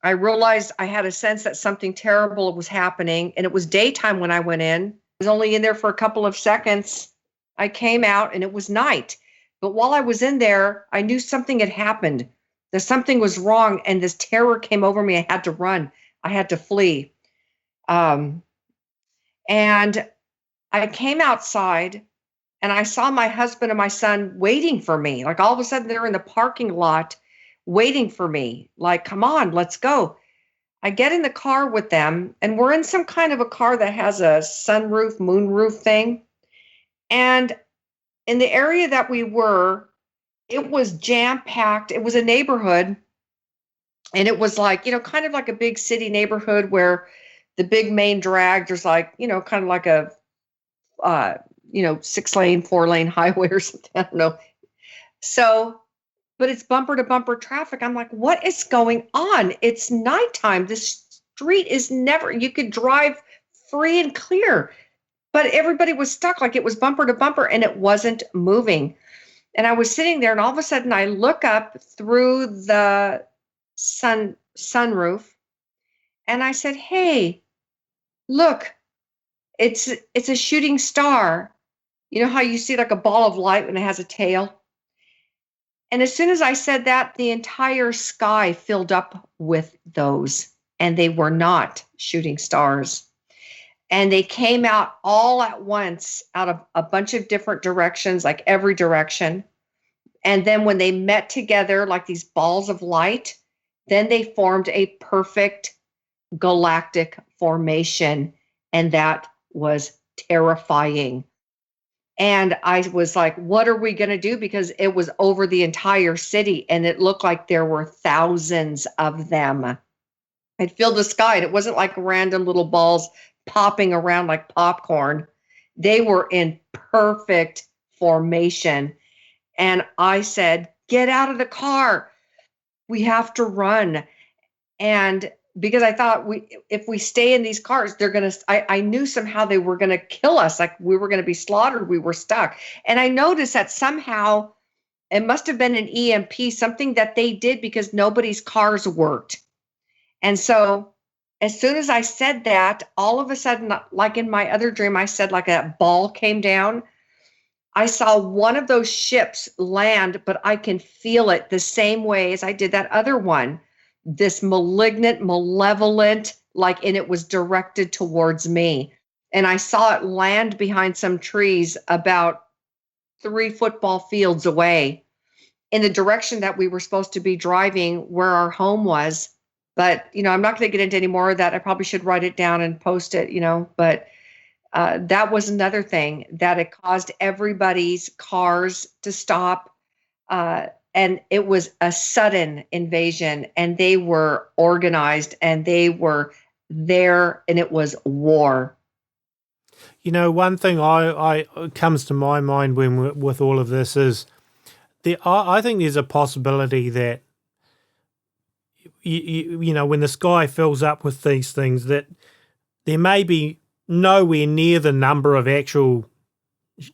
Speaker 3: I realized I had a sense that something terrible was happening, and it was daytime when I went in. I was only in there for a couple of seconds. I came out and it was night. But while I was in there, I knew something had happened. That something was wrong, and this terror came over me. I had to run. I had to flee. And I came outside and I saw my husband and my son waiting for me. Like all of a sudden they're in the parking lot waiting for me. Like, come on, let's go. I get in the car with them, and we're in some kind of a car that has a sunroof, moonroof thing. And in the area that we were, it was jam-packed. It was a neighborhood, and it was like, kind of like a big city neighborhood where the big main drag, there's like, kind of like a, 6-lane, 4-lane highway or something. I don't know. So, but it's bumper to bumper traffic. I'm like, what is going on? It's nighttime. This street is never, you could drive free and clear, but everybody was stuck. Like it was bumper to bumper and it wasn't moving. And I was sitting there, and all of a sudden I look up through the sunroof, and I said, hey, look, it's a shooting star. You know how you see like a ball of light when it has a tail? And as soon as I said that, the entire sky filled up with those, and they were not shooting stars. And they came out all at once out of a bunch of different directions, like every direction. And then when they met together, like these balls of light, then they formed a perfect galactic formation. And that was terrifying. And I was like, what are we going to do? Because it was over the entire city, and it looked like there were thousands of them. It filled the sky. It wasn't like random little balls popping around like popcorn. They were in perfect formation. And I said, get out of the car. We have to run. And because I thought if we stay in these cars, they're going to, I knew somehow they were going to kill us. Like we were going to be slaughtered. We were stuck. And I noticed that somehow it must have been an EMP, something that they did because nobody's cars worked. And so as soon as I said that, all of a sudden, like in my other dream, I said like a ball came down. I saw one of those ships land, but I can feel it the same way as I did that other one. This malignant, malevolent, and it was directed towards me. And I saw it land behind some trees about 3 football fields away in the direction that we were supposed to be driving, where our home was. But, I'm not going to get into any more of that. I probably should write it down and post it, but that was another thing that it caused everybody's cars to stop. And it was a sudden invasion, and they were organized, and they were there, and it was war.
Speaker 4: One thing I comes to my mind with all of this is I think there's a possibility that when the sky fills up with these things, that there may be nowhere near the number of actual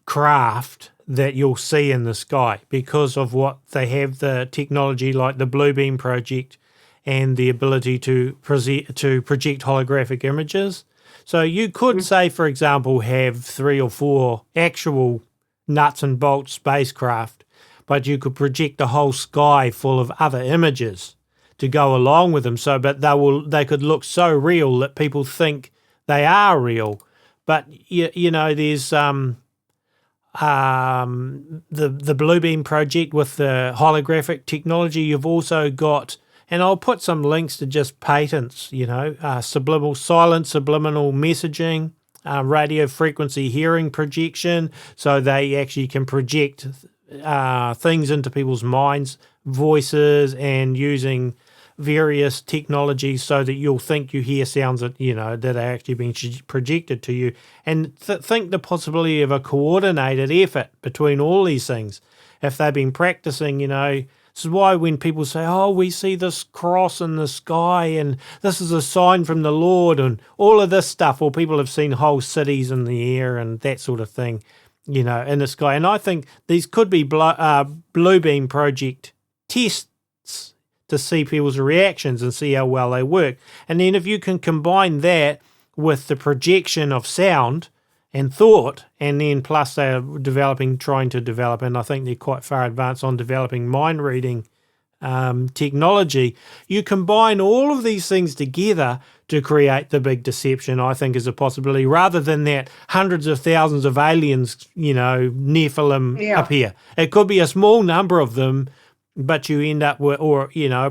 Speaker 4: craft that you'll see in the sky because of what they have, the technology like the Bluebeam project and the ability to project holographic images. So you could say, for example, have 3 or 4 actual nuts and bolts spacecraft, but you could project the whole sky full of other images to go along with them. So, but they could look so real that people think they are real. But there's the Bluebeam project with the holographic technology. You've also got, and I'll put some links to just patents, subliminal messaging, radio frequency hearing projection, so they actually can project things into people's minds, voices, and using various technologies so that you'll think you hear sounds that that are actually being projected to you, and think the possibility of a coordinated effort between all these things if they've been practicing. This is why when people say, oh, we see this cross in the sky and this is a sign from the Lord and all of this stuff, or people have seen whole cities in the air and that sort of thing, in the sky. And I think these could be Bluebeam project tests to see people's reactions and see how well they work. And then if you can combine that with the projection of sound and thought, and then plus they're trying to develop, and I think they're quite far advanced on developing mind reading technology, you combine all of these things together to create the big deception, I think, is a possibility, rather than that hundreds of thousands of aliens, Nephilim up here. It could be a small number of them, but you end up with,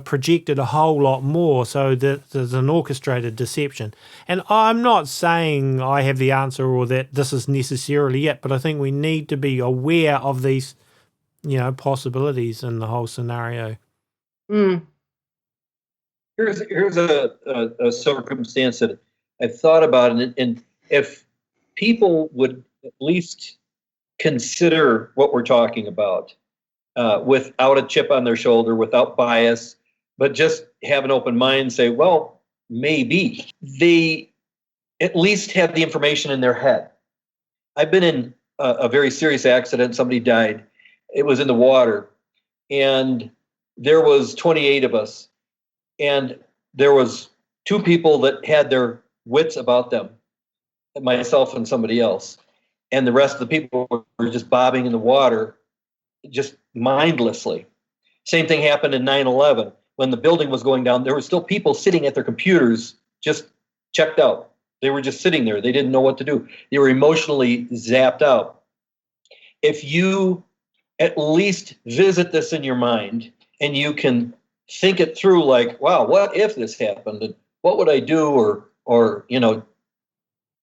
Speaker 4: projected a whole lot more, so that there's an orchestrated deception. And I'm not saying I have the answer or that this is necessarily it, but I think we need to be aware of these, possibilities in the whole scenario.
Speaker 3: Mm.
Speaker 2: Here's a circumstance that I've thought about, and if people would at least consider what we're talking about, without a chip on their shoulder, without bias, but just have an open mind and say, well, maybe. They at least have the information in their head. I've been in a very serious accident. Somebody died. It was in the water. And there was 28 of us. And there was 2 people that had their wits about them, myself and somebody else. And the rest of the people were just bobbing in the water, just mindlessly. Same thing happened in 9/11. When the building was going down, there were still people sitting at their computers, just checked out. They were just sitting there. They didn't know what to do. They were emotionally zapped out. If you at least visit this in your mind and you can think it through, like, wow, what if this happened? And what would I do? Or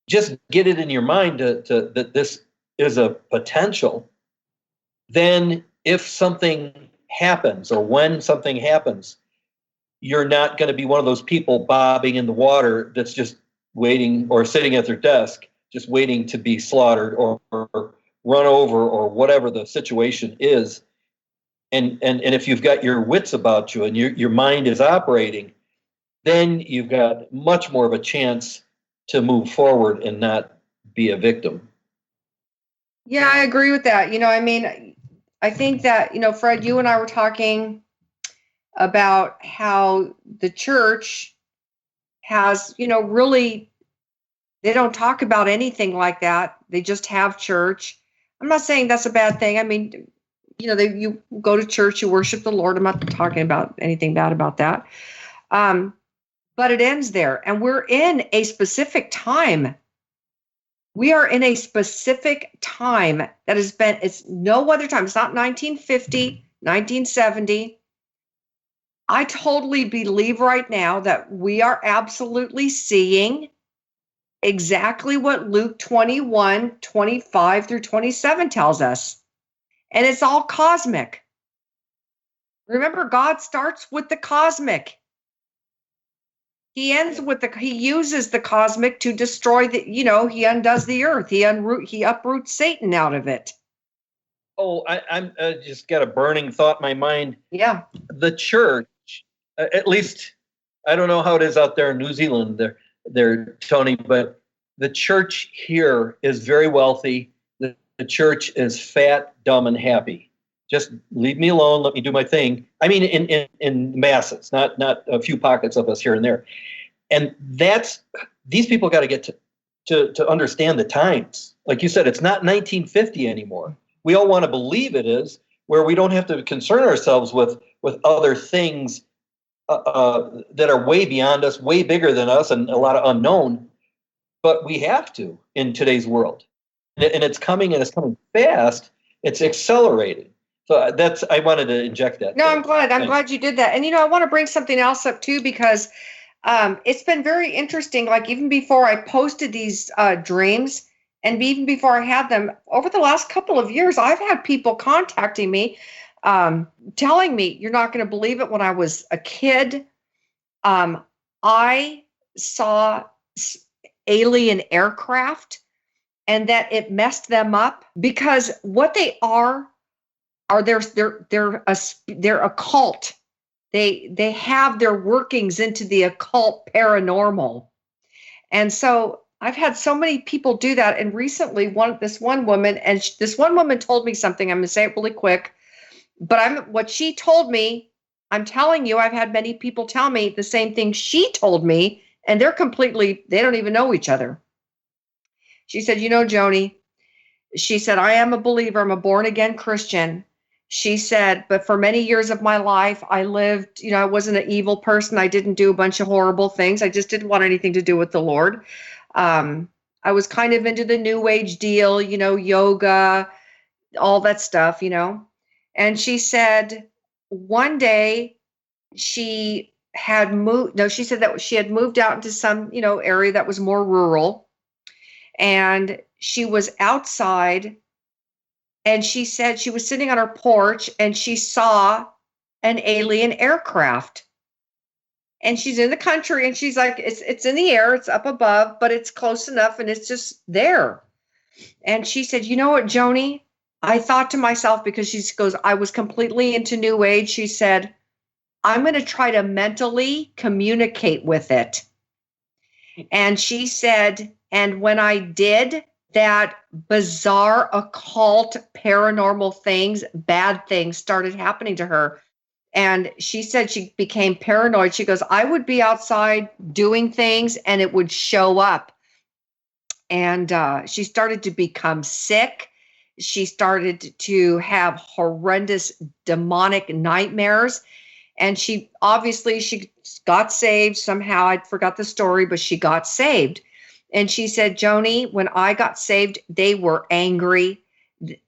Speaker 2: just get it in your mind to that this is a potential. Then if something happens, or when something happens, you're not going to be one of those people bobbing in the water that's just waiting, or sitting at their desk just waiting to be slaughtered or run over, or whatever the situation is. And if you've got your wits about you and your mind is operating, then you've got much more of a chance to move forward and not be a victim.
Speaker 3: Yeah, I agree with that. I think that, Fred, you and I were talking about how the church has, really, they don't talk about anything like that. They just have church. I'm not saying that's a bad thing. I mean, you go to church, you worship the Lord. I'm not talking about anything bad about that. But it ends there. And we're in a specific time. We are in a specific time that it's no other time. It's not 1950, 1970. I totally believe right now that we are absolutely seeing exactly what Luke 21, 25 through 27 tells us. And it's all cosmic. Remember, God starts with the cosmic. He ends with he uses the cosmic to destroy he undoes the earth. He uproots Satan out of it.
Speaker 2: Oh, I'm just got a burning thought in my mind.
Speaker 3: Yeah.
Speaker 2: The church, at least, I don't know how it is out there in New Zealand, there, Tony, but the church here is very wealthy. The church is fat, dumb, and happy. Just leave me alone. Let me do my thing. I mean, in masses, not a few pockets of us here and there. And these people got to get to understand the times. Like you said, it's not 1950 anymore. We all want to believe it is, where we don't have to concern ourselves with other things that are way beyond us, way bigger than us, and a lot of unknown. But we have to in today's world. and it's coming fast. It's accelerated. So I wanted to inject that.
Speaker 3: No, I'm glad. I'm glad you did that. And, I want to bring something else up too, because it's been very interesting. Like even before I posted these dreams, and even before I had them, over the last couple of years, I've had people contacting me, telling me, you're not going to believe it. When I was a kid, I saw alien aircraft, and that it messed them up, because what they are they're occult. They have their workings into the occult paranormal. And so I've had so many people do that. And recently this one woman told me something. I'm going to say it really quick, but what she told me, I'm telling you, I've had many people tell me the same thing she told me, and they don't even know each other. She said, Joanie, she said, I am a believer. I'm a born again Christian. She said, but for many years of my life, I lived, I wasn't an evil person. I didn't do a bunch of horrible things. I just didn't want anything to do with the Lord. I was kind of into the new age deal, yoga, all that stuff, And she said one day she had she said that she had moved out into some, area that was more rural. And she was outside, and she said she was sitting on her porch and she saw an alien aircraft. And she's in the country, and she's like, it's in the air, it's up above, but it's close enough and it's just there. And she said, you know what, Joanie? I thought to myself, because she goes, I was completely into New Age. She said, I'm going to try to mentally communicate with it. And she said, and when I did, that bizarre occult paranormal things, bad things started happening to her. And she said she became paranoid. She goes, I would be outside doing things and it would show up. And she started to become sick. She started to have horrendous demonic nightmares. And she got saved somehow. I forgot the story, but she got saved. And she said, Joanie, when I got saved, they were angry.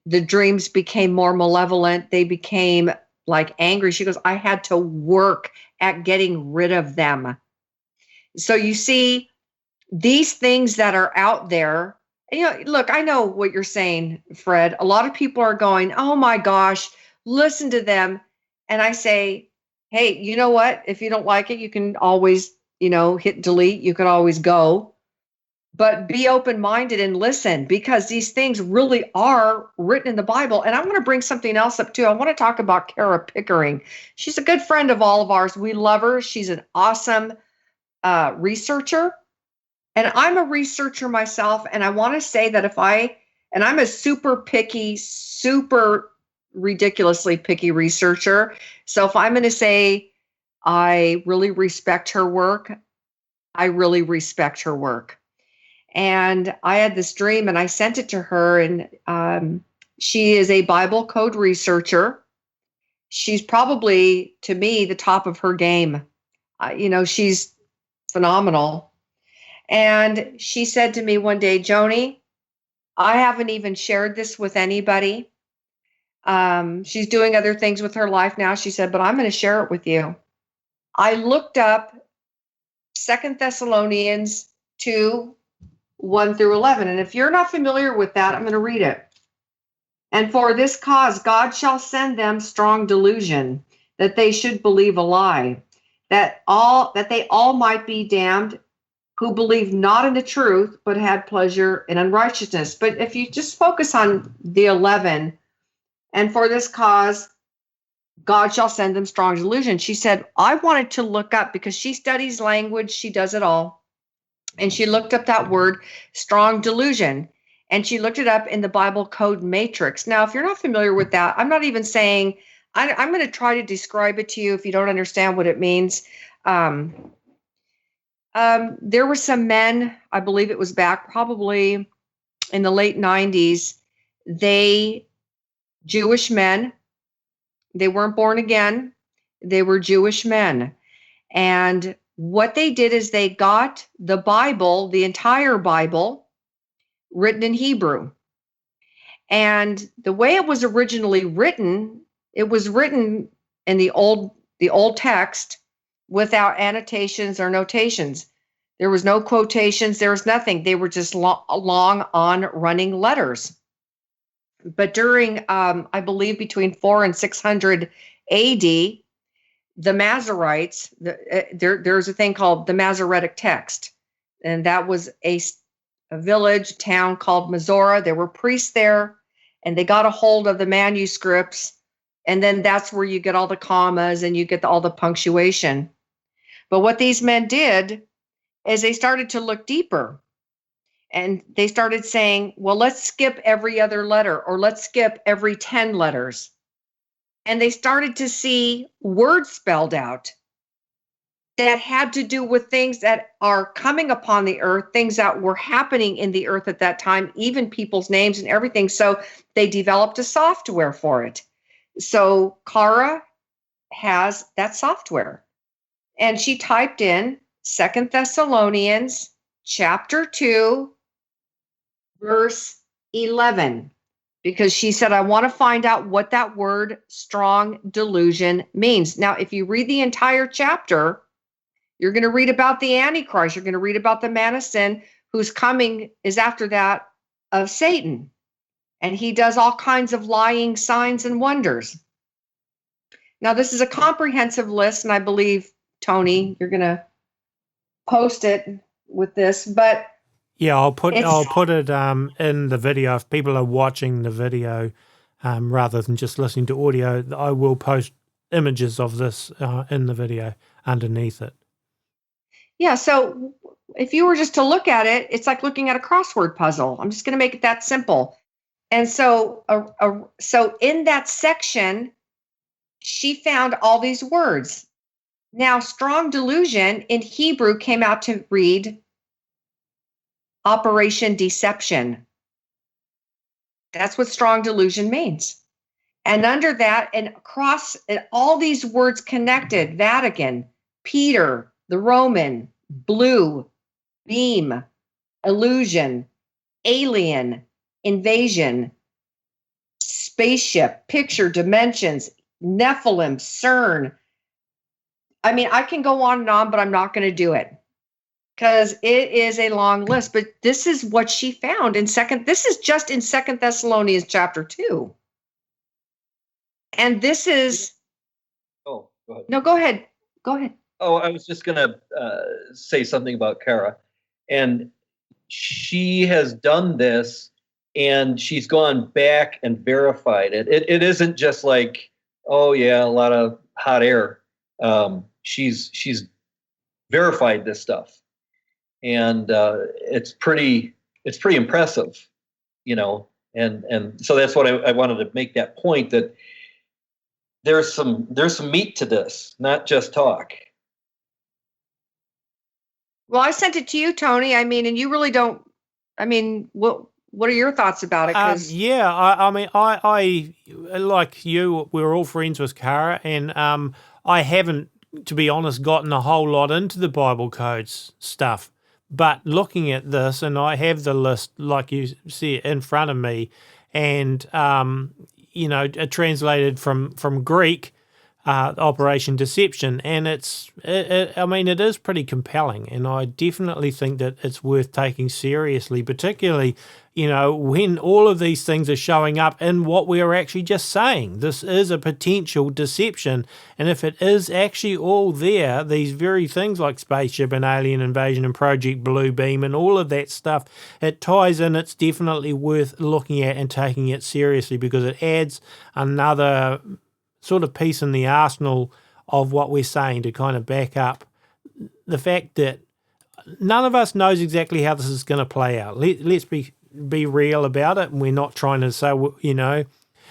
Speaker 3: The dreams became more malevolent. They became like angry. She goes, I had to work at getting rid of them. So you see, these things that are out there, look, I know what you're saying, Fred. A lot of people are going, oh my gosh, listen to them. And I say, hey, you know what? If you don't like it, you can always, hit delete. You can always go. But be open-minded and listen, because these things really are written in the Bible. And I'm going to bring something else up too. I want to talk about Kara Pickering. She's a good friend of all of ours. We love her. She's an awesome researcher. And I'm a researcher myself. And I want to say that I'm a super picky, super ridiculously picky researcher. So if I'm going to say I really respect her work, I really respect her work. And I had this dream and I sent it to her, and she is a Bible code researcher. She's probably, to me, the top of her game. She's phenomenal. And she said to me one day, Joanie, I haven't even shared this with anybody. She's doing other things with her life now. She said, but I'm going to share it with you. I looked up 2 Thessalonians 2, 1 through 11. And if you're not familiar with that, I'm going to read it. And for this cause, God shall send them strong delusion, that they should believe a lie, that they all might be damned, who believed not in the truth, but had pleasure in unrighteousness. But if you just focus on the 11, and for this cause, God shall send them strong delusion. She said, I wanted to look up, because she studies language, she does it all. And she looked up that word, strong delusion, and she looked it up in the Bible code matrix. Now, if you're not familiar with that, I'm not even saying, I'm going to try to describe it to you if you don't understand what it means. There were some men, I believe it was back probably in the late 90s, Jewish men, they weren't born again, they were Jewish men. And what they did is they got the Bible, the entire Bible, written in Hebrew. And the way it was originally written, it was written in the old text without annotations or notations. There was no quotations, there was nothing. They were just long on running letters. But during, I believe, between 4 and 600 AD, the Masoretes, there's a thing called the Masoretic text. And that was a village, town called Mazora. There were priests there, and they got a hold of the manuscripts. And then that's where you get all the commas and you get all the punctuation. But what these men did is they started to look deeper. And they started saying, well, let's skip every other letter, or let's skip every 10 letters. And they started to see words spelled out that had to do with things that are coming upon the earth, things that were happening in the earth at that time, even people's names and everything. So they developed a software for it. So Kara has that software. And she typed in 2 Thessalonians chapter 2, verse 11, because she said, I want to find out what that word strong delusion means. Now, if you read the entire chapter, you're going to read about the Antichrist. You're going to read about the man of sin who's coming is after that of Satan. And he does all kinds of lying signs and wonders. Now, this is a comprehensive list, and I believe, Tony, you're going to post it with this, but
Speaker 4: yeah, I'll put it in the video. If people are watching the video rather than just listening to audio, I will post images of this in the video underneath it. Yeah,
Speaker 3: so if you were just to look at it, it's like looking at a crossword puzzle. I'm just going to make it that simple. And so, so in that section, she found all these words. Now, strong delusion in Hebrew came out to read Operation Deception. That's what strong delusion means. And under that, and across all these words connected: Vatican, Peter, the Roman, blue, beam, illusion, alien, invasion, spaceship, picture, dimensions, Nephilim, CERN. I mean, I can go on and on, but I'm not going to do it because it is a long list. But this is what she found in this is just in 2 Thessalonians chapter 2. And this is,
Speaker 2: Oh, go ahead.
Speaker 3: No, go ahead. Go ahead.
Speaker 2: Oh, I was just going to say something about Kara. And she has done this, and she's gone back and verified it. It isn't just like, oh, yeah, a lot of hot air. She's verified this stuff. And it's pretty impressive, you know. And so that's what I wanted to make that point, that there's some meat to this, not just talk.
Speaker 3: Well, I sent it to you, Tony. I mean, and you really don't. I mean, what are your thoughts about it?
Speaker 4: Yeah, I mean, I like you. We're all friends with Kara, and I haven't, to be honest, gotten a whole lot into the Bible codes stuff. But looking at this, and I have the list, like you see, in front of me, and you know, translated from Greek. Operation Deception, and I mean, it is pretty compelling, and I definitely think that it's worth taking seriously, particularly, you know, when all of these things are showing up in what we are actually just saying. This is a potential deception, and if it is actually all there, these very things like spaceship and alien invasion and Project Blue Beam and all of that stuff, it ties in. It's definitely worth looking at and taking it seriously, because it adds another sort of piece in the arsenal of what we're saying to kind of back up the fact that none of us knows exactly how this is going to play out. Let's be real about it, and we're not trying to say, you know,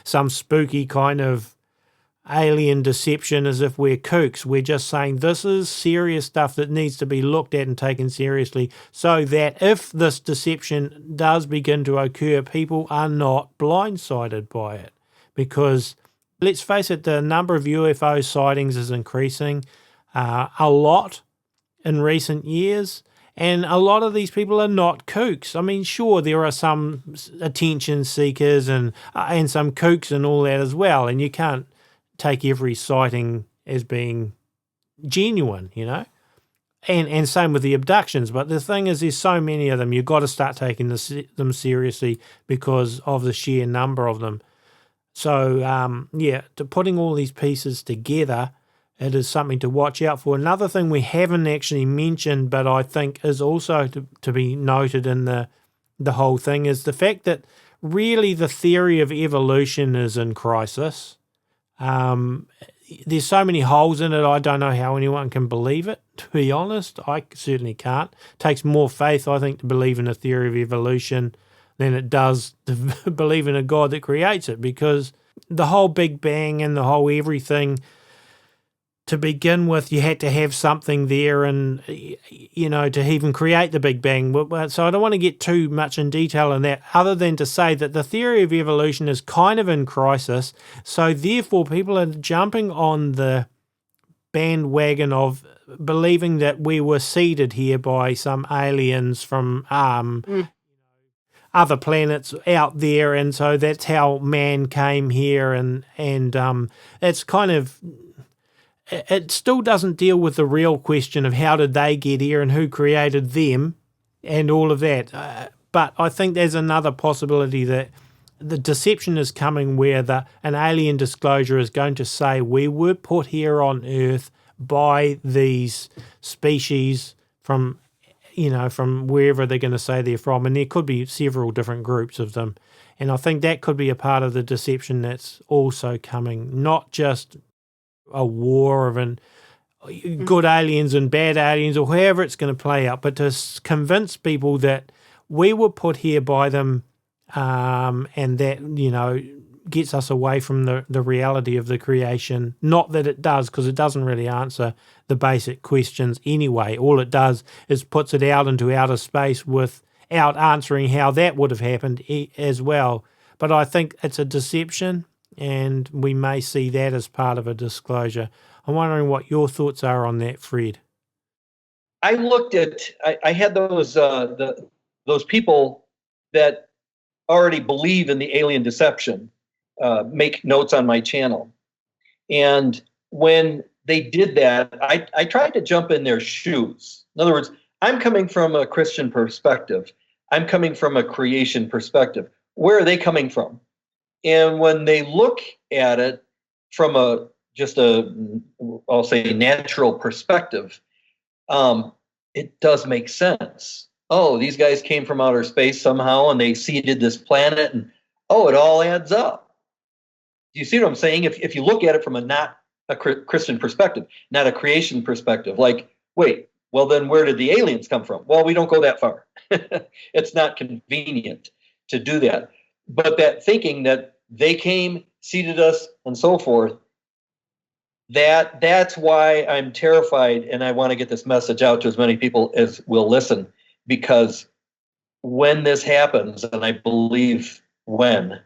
Speaker 4: some spooky kind of alien deception as if we're kooks. We're just saying this is serious stuff that needs to be looked at and taken seriously, so that if this deception does begin to occur, people are not blindsided by it. Because let's face it, the number of UFO sightings is increasing a lot in recent years, And a lot of these people are not kooks. I mean, sure, there are some attention seekers and some kooks and all that as well. And you can't take every sighting as being genuine, you know. And same with the abductions. But the thing is, there's so many of them. You've got to start taking them seriously because of the sheer number of them. So, putting all these pieces together, it is something to watch out for. Another thing we haven't actually mentioned, but I think is also to be noted in the whole thing, is the fact that really the theory of evolution is in crisis. There's so many holes in it, I don't know how anyone can believe it, to be honest. I certainly can't. It takes more faith, I think, to believe in a theory of evolution than it does to believe in a God that creates it, because the whole Big Bang and the whole everything, to begin with, you had to have something there and, you know, to even create the Big Bang. So I don't want to get too much in detail on that, other than to say that the theory of evolution is kind of in crisis. So therefore, people are jumping on the bandwagon of believing that we were seeded here by some aliens from other planets out there. And so that's how man came here. And it's kind of... It still doesn't deal with the real question of how did they get here and who created them and all of that. But I think there's another possibility that the deception is coming where an alien disclosure is going to say we were put here on Earth by these species from wherever they're going to say they're from. And there could be several different groups of them. And I think that could be a part of the deception that's also coming, not just a war of good aliens and bad aliens or however it's going to play out, but to convince people that we were put here by them, and that, you know, gets us away from the reality of the creation. Not that it does, because it doesn't really answer the basic questions anyway. All it does is puts it out into outer space without answering how that would have happened as well. But I think it's a deception, and we may see that as part of a disclosure. I'm wondering what your thoughts are on that, Fred.
Speaker 2: I looked at, I had those people that already believe in the alien deception make notes on my channel. And when they did that, I tried to jump in their shoes. In other words, I'm coming from a Christian perspective. I'm coming from a creation perspective. Where are they coming from? And when they look at it from I'll say, natural perspective, it does make sense. Oh, these guys came from outer space somehow and they seeded this planet, and it all adds up. Do you see what I'm saying? If you look at it from not a Christian perspective, not a creation perspective, like, wait, well, then where did the aliens come from? Well, we don't go that far. It's not convenient to do that. But that thinking that they came, seeded us, and so forth, that's why I'm terrified, and I want to get this message out to as many people as will listen, because when this happens, and I believe when,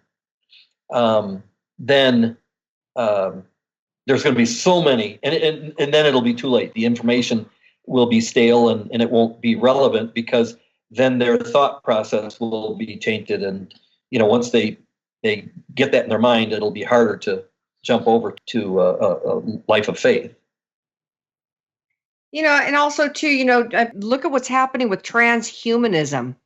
Speaker 2: then there's going to be so many, and then it'll be too late. The information will be stale, and it won't be relevant, because then their thought process will be tainted. And, you know, once they get that in their mind, it'll be harder to jump over to a life of faith.
Speaker 3: You know, and also too, you know, look at what's happening with transhumanism.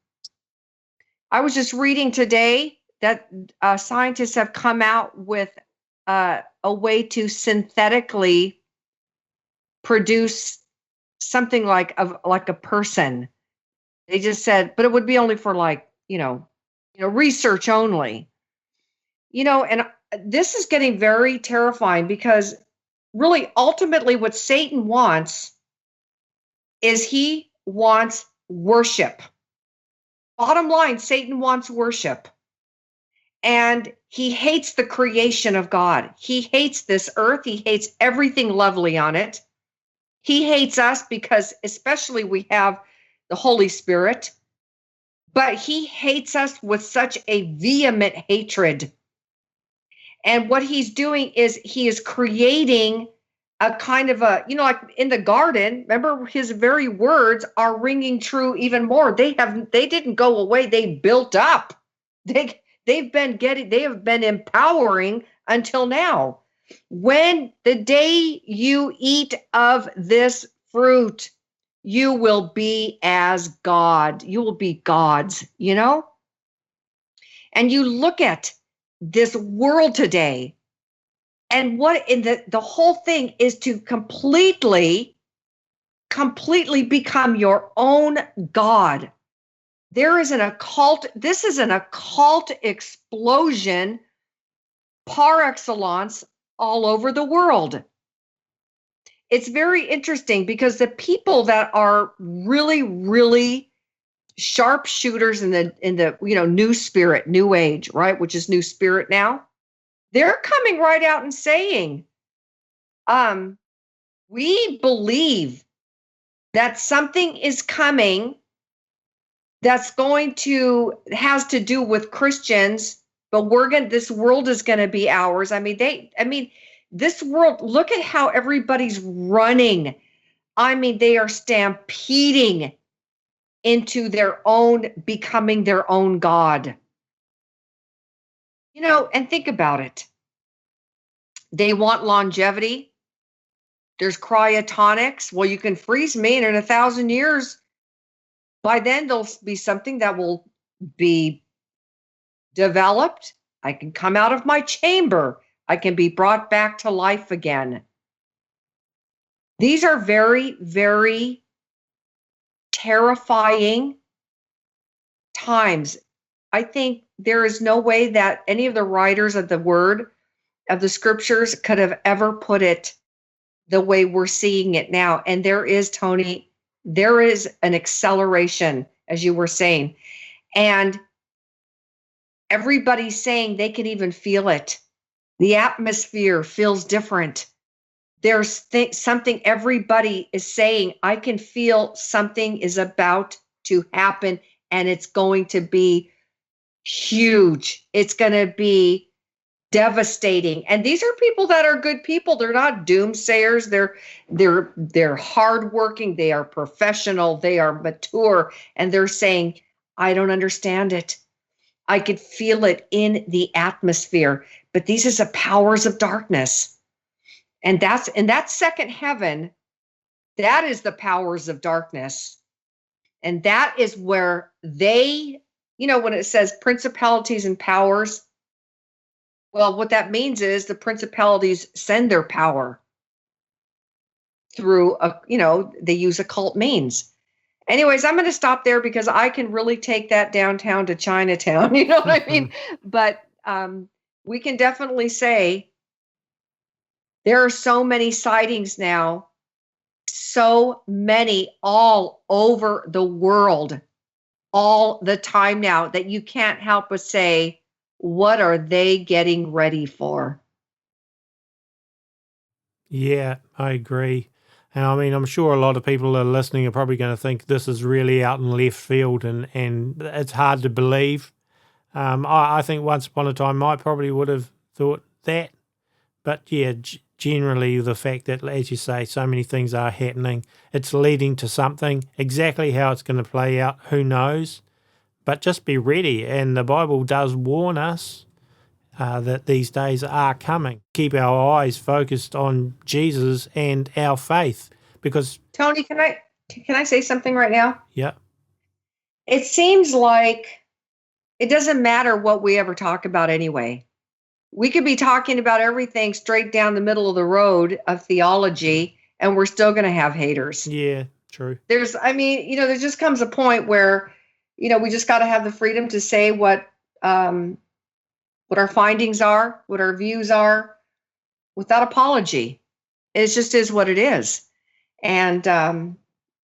Speaker 3: I was just reading today that scientists have come out with a way to synthetically produce something like a person. They just said, but it would be only for research only. You know, and this is getting very terrifying, because really ultimately what Satan wants is he wants worship. Bottom line, Satan wants worship. And he hates the creation of God. He hates this earth. He hates everything lovely on it. He hates us because especially we have the Holy Spirit. But he hates us with such a vehement hatred. And what he's doing is he is creating a kind of a, like in the garden, remember his very words are ringing true even more. They didn't go away. They built up. They have been empowering until now. When the day you eat of this fruit, you will be as God. You will be gods, And you look at this world today, and what in the whole thing is to completely become your own God. There is an occult, this is an occult explosion par excellence all over the world. It's very interesting because the people that are really, really sharpshooters in the new spirit, new age, right, which is new spirit now, they're coming right out and saying, we believe that something is coming that's has to do with Christians, but this world is going to be ours. This world, look at how everybody's running. They are stampeding into becoming their own God. And think about it. They want longevity. There's cryotonics. Well, you can freeze me, and in 1,000 years, by then there'll be something that will be developed. I can come out of my chamber. I can be brought back to life again. These are very, very terrifying times. I think there is no way that any of the writers of the word, of the scriptures, could have ever put it the way we're seeing it now. And there is, Tony, there is an acceleration, as you were saying. And everybody's saying they can even feel it. The atmosphere feels different. There's something everybody is saying, I can feel something is about to happen, and it's going to be huge. It's going to be devastating. And these are people that are good people. They're not doomsayers. They're hardworking. They are professional. They are mature. And they're saying, I don't understand it. I could feel it in the atmosphere. But these are the powers of darkness. And that's in that second heaven. That is the powers of darkness. And that is where they, when it says principalities and powers, well, what that means is the principalities send their power through, they use occult means. Anyways, I'm going to stop there because I can really take that downtown to Chinatown. You know what I mean? But we can definitely say there are so many sightings now, so many all over the world, all the time now, that you can't help but say, what are they getting ready for?
Speaker 4: Yeah, I agree. And I'm sure a lot of people that are listening are probably going to think this is really out in left field and it's hard to believe. I think once upon a time I probably would have thought that. But yeah, generally the fact that, as you say, so many things are happening, it's leading to something. Exactly how it's going to play out, who knows? But just be ready. And the Bible does warn us that these days are coming. Keep our eyes focused on Jesus and our faith, because
Speaker 3: Tony, can I say something right now?
Speaker 4: Yeah.
Speaker 3: It seems like it doesn't matter what we ever talk about anyway. We could be talking about everything straight down the middle of the road of theology, and we're still going to have haters.
Speaker 4: Yeah, true.
Speaker 3: There just comes a point where, we just got to have the freedom to say what our findings are, what our views are, without apology. It just is what it is. And,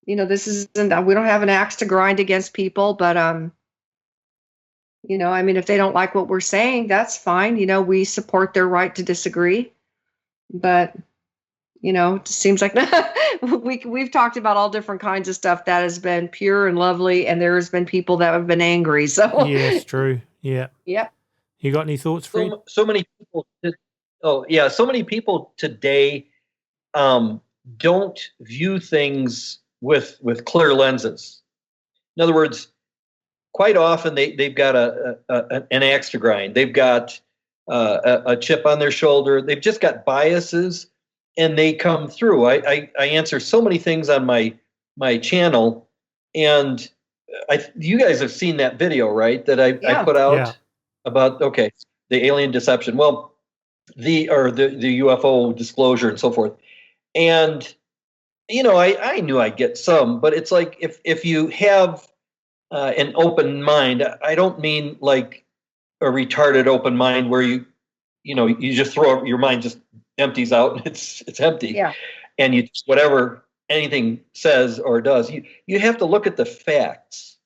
Speaker 3: this isn't, we don't have an axe to grind against people, but, if they don't like what we're saying, that's fine. We support their right to disagree. But, it seems like we've talked about all different kinds of stuff that has been pure and lovely, and there's been people that have been angry. So
Speaker 4: yeah, it's true. Yeah.
Speaker 3: Yep.
Speaker 4: You got any thoughts, Fred?
Speaker 2: So many people. So many people today don't view things with clear lenses. In other words, quite often they've got an axe to grind. They've got a chip on their shoulder. They've just got biases, and they come through. I answer so many things on my channel, and you guys have seen that video, right? That I put out about the alien deception. Well, the UFO disclosure and so forth. And I knew I'd get some, but it's like if you have an open mind, I don't mean like a retarded open mind where you just throw your mind just empties out and it's empty.
Speaker 3: Yeah.
Speaker 2: And you just whatever anything says or does, you have to look at the facts.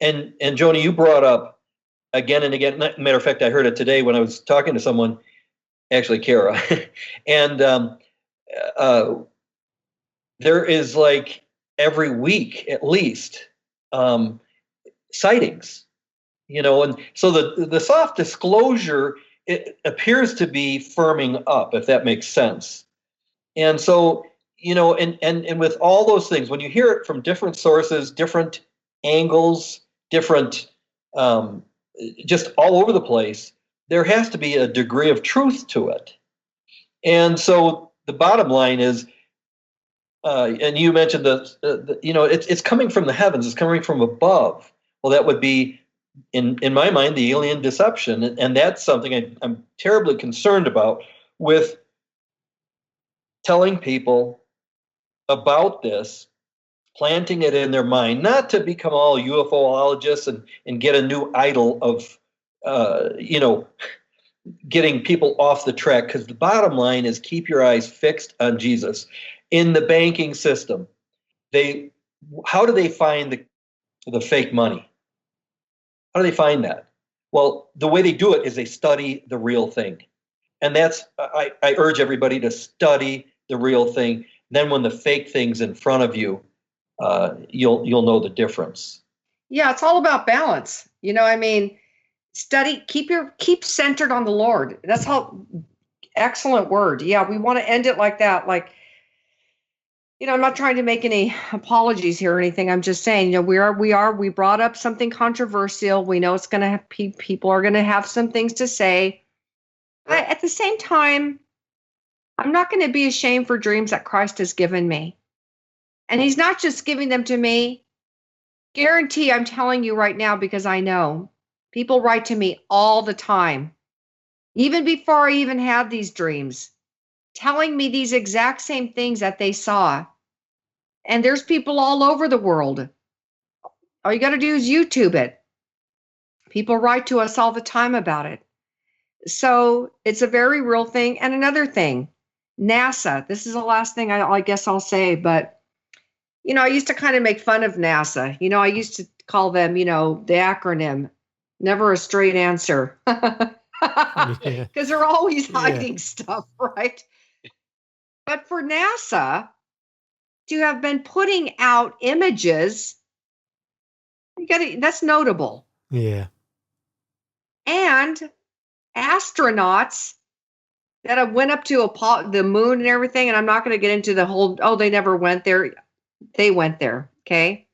Speaker 2: And Joanie, you brought up again and again. Matter of fact, I heard it today when I was talking to someone, actually Kara, and there is like every week at least sightings, and so the soft disclosure, it appears to be firming up, if that makes sense. And so, and with all those things, when you hear it from different sources, different angles, different, just all over the place, there has to be a degree of truth to it. And so the bottom line is, and you mentioned it's coming from the heavens, it's coming from above. Well, that would be, in my mind, the alien deception. And that's something I'm terribly concerned about, with telling people about this, planting it in their mind, not to become all UFOologists and get a new idol of, getting people off the track. Because the bottom line is, keep your eyes fixed on Jesus. In the banking system, how do they find the fake money? How do they find that? Well, the way they do it is they study the real thing. And that's, I urge everybody to study the real thing. Then when the fake thing's in front of you, you'll know the difference.
Speaker 3: Yeah, it's all about balance. Study, keep centered on the Lord. That's how, excellent word. Yeah, we want to end it like that. Like, I'm not trying to make any apologies here or anything. I'm just saying, we brought up something controversial. We know it's going to have people are going to have some things to say. But at the same time, I'm not going to be ashamed for dreams that Christ has given me. And he's not just giving them to me. Guarantee, I'm telling you right now, because I know people write to me all the time, even before I even had these dreams, telling me these exact same things that they saw. And there's people all over the world. All you got to do is YouTube it. People write to us all the time about it. So it's a very real thing. And another thing, NASA, this is the last thing I guess I'll say, but, I used to kind of make fun of NASA. I used to call them, the acronym, never a straight answer. Because they're always hiding stuff, right? But for NASA to have been putting out images, that's notable.
Speaker 4: Yeah.
Speaker 3: And astronauts that have went up to the moon and everything, and I'm not going to get into the whole, they never went there. They went there, okay?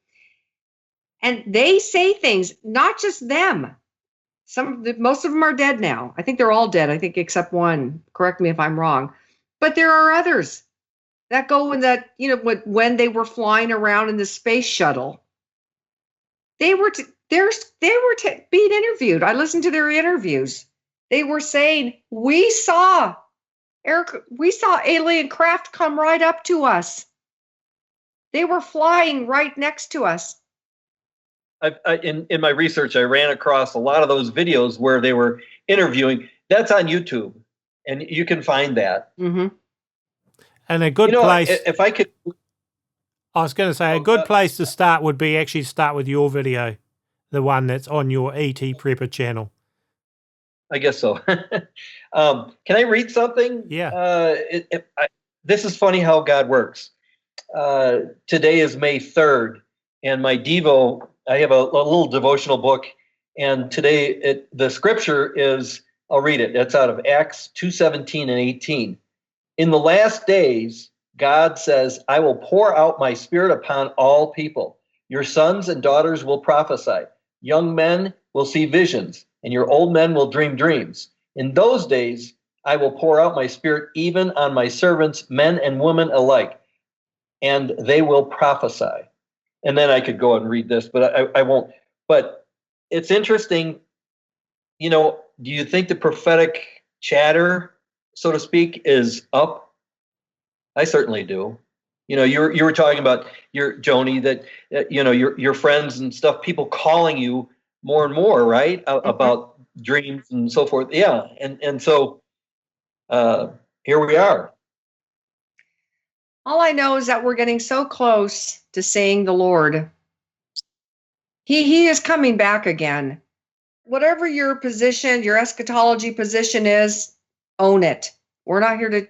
Speaker 3: And they say things, not just them. Most of them are dead now. I think they're all dead. I think except one. Correct me if I'm wrong. But there are others that go in that, when they were flying around in the space shuttle, they were being interviewed. I listened to their interviews. They were saying, we saw alien craft come right up to us. They were flying right next to us.
Speaker 2: In my research, I ran across a lot of those videos where they were interviewing. That's on YouTube, and you can find that.
Speaker 3: Mm-hmm.
Speaker 4: And a good place.
Speaker 2: If I could,
Speaker 4: I was going to say a good place to start would be actually start with your video, the one that's on your ET Prepper channel.
Speaker 2: I guess so. Can I read something?
Speaker 4: Yeah.
Speaker 2: This is funny how God works. Today is May 3rd, and my Devo, I have a little devotional book, and today the scripture is, I'll read it. It's out of Acts 2:17 and 18. In the last days,
Speaker 1: God says, I will pour out my spirit upon all people. Your sons and daughters will prophesy. Young men will see visions, and your old men will dream dreams. In those days, I will pour out my spirit even on my servants, men and women alike, and they will prophesy. And then I could go and read this, but I won't. But it's interesting, do you think the prophetic chatter, so to speak, is up? I certainly do. You were talking about your Joanie, that your friends and stuff, people calling you more and more, right, about dreams and so forth. Yeah, and so here we are.
Speaker 3: All I know is that we're getting so close to seeing the Lord. He is coming back again. Whatever your position, your eschatology position is, own it. We're not here to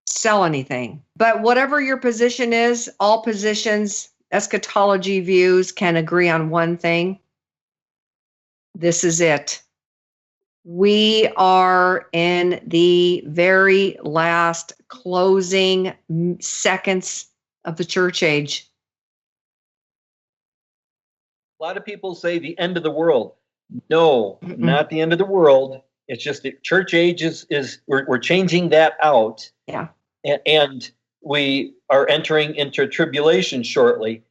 Speaker 3: sell anything. But whatever your position is, all positions, eschatology views can agree on one thing. This is it. We are in the very last closing seconds of the church age.
Speaker 1: A lot of people say the end of the world. No, not the end of the world. It's just the church age is we're changing that out.
Speaker 3: Yeah.
Speaker 1: And we are entering into tribulation shortly.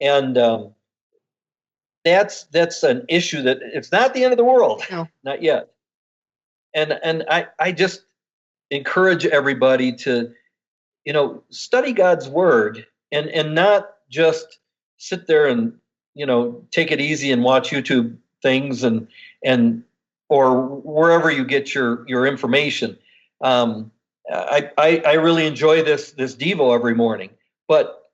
Speaker 1: And that's an issue that it's not the end of the world.
Speaker 3: No.
Speaker 1: Not yet. And I just encourage everybody to, study God's word and not just sit there and, take it easy and watch YouTube things and or wherever you get your information. I really enjoy this Devo every morning, but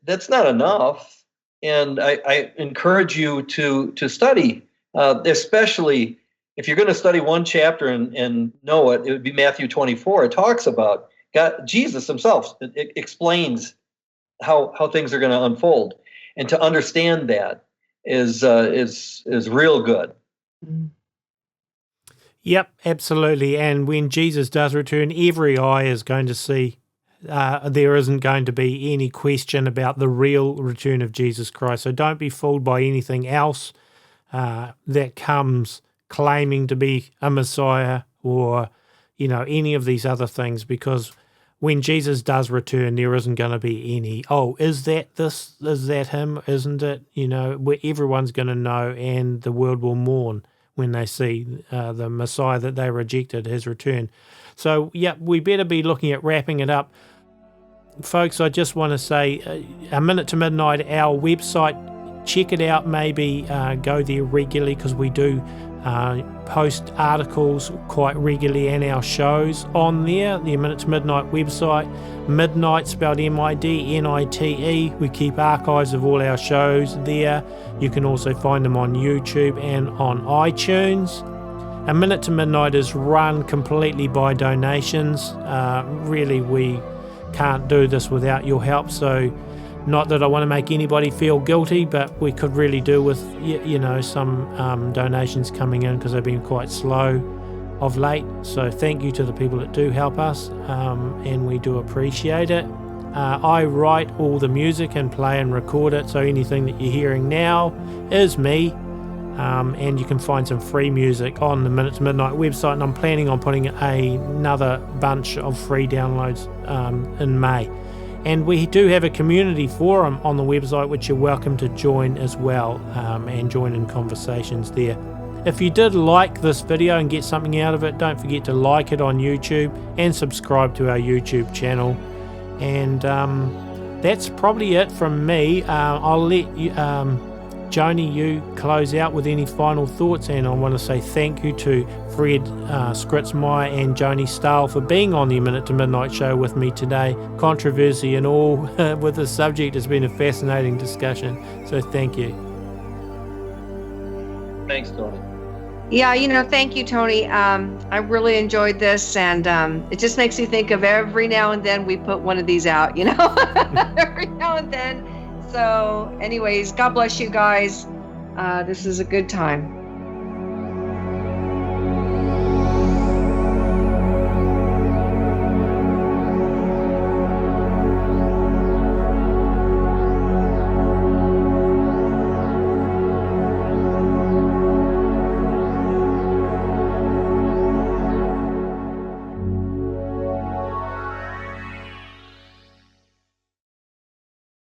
Speaker 1: that's not enough. And I encourage you to study, especially if you're going to study one chapter and know it would be Matthew 24. It talks about God, Jesus himself. It explains how things are going to unfold, and to understand that is real good.
Speaker 4: Yep, absolutely. And when Jesus does return, every eye is going to see. There isn't going to be any question about the real return of Jesus Christ. So don't be fooled by anything else that comes claiming to be a Messiah or, any of these other things, because when Jesus does return, there isn't going to be any, is that this? Is that him? Isn't it? Where everyone's going to know, and the world will mourn when they see the Messiah that they rejected has returned. So, we better be looking at wrapping it up. Folks, I just want to say, A Minute to Midnight, our website, check it out, maybe go there regularly, because we do post articles quite regularly and our shows on there, the A Minute to Midnight website. Midnite, spelled MIDNITE. We keep archives of all our shows there. You can also find them on YouTube and on iTunes. A Minute to Midnight is run completely by donations. Really, we can't do this without your help, so not that I want to make anybody feel guilty, but we could really do with some donations coming in, because they've been quite slow of late. So thank you to the people that do help us, and we do appreciate it. I write all the music and play and record it, so anything that you're hearing now is me. And you can find some free music on the Minute to Midnight website, and I'm planning on putting another bunch of free downloads in May. And we do have a community forum on the website, which you're welcome to join as well, and join in conversations there. If you did like this video and get something out of it, don't forget to like it on YouTube and subscribe to our YouTube channel. And that's probably it from me. I'll let you, Joanie, you close out with any final thoughts, and I want to say thank you to Fred Scritsmier and Joanie Stahl for being on the A Minute to Midnight show with me today. Controversy and all with the subject has been a fascinating discussion, so thank you.
Speaker 1: Thanks, Tony.
Speaker 3: Yeah, thank you, Tony. I really enjoyed this, and it just makes you think of every now and then we put one of these out, every now and then. So anyways, God bless you guys. This is a good time.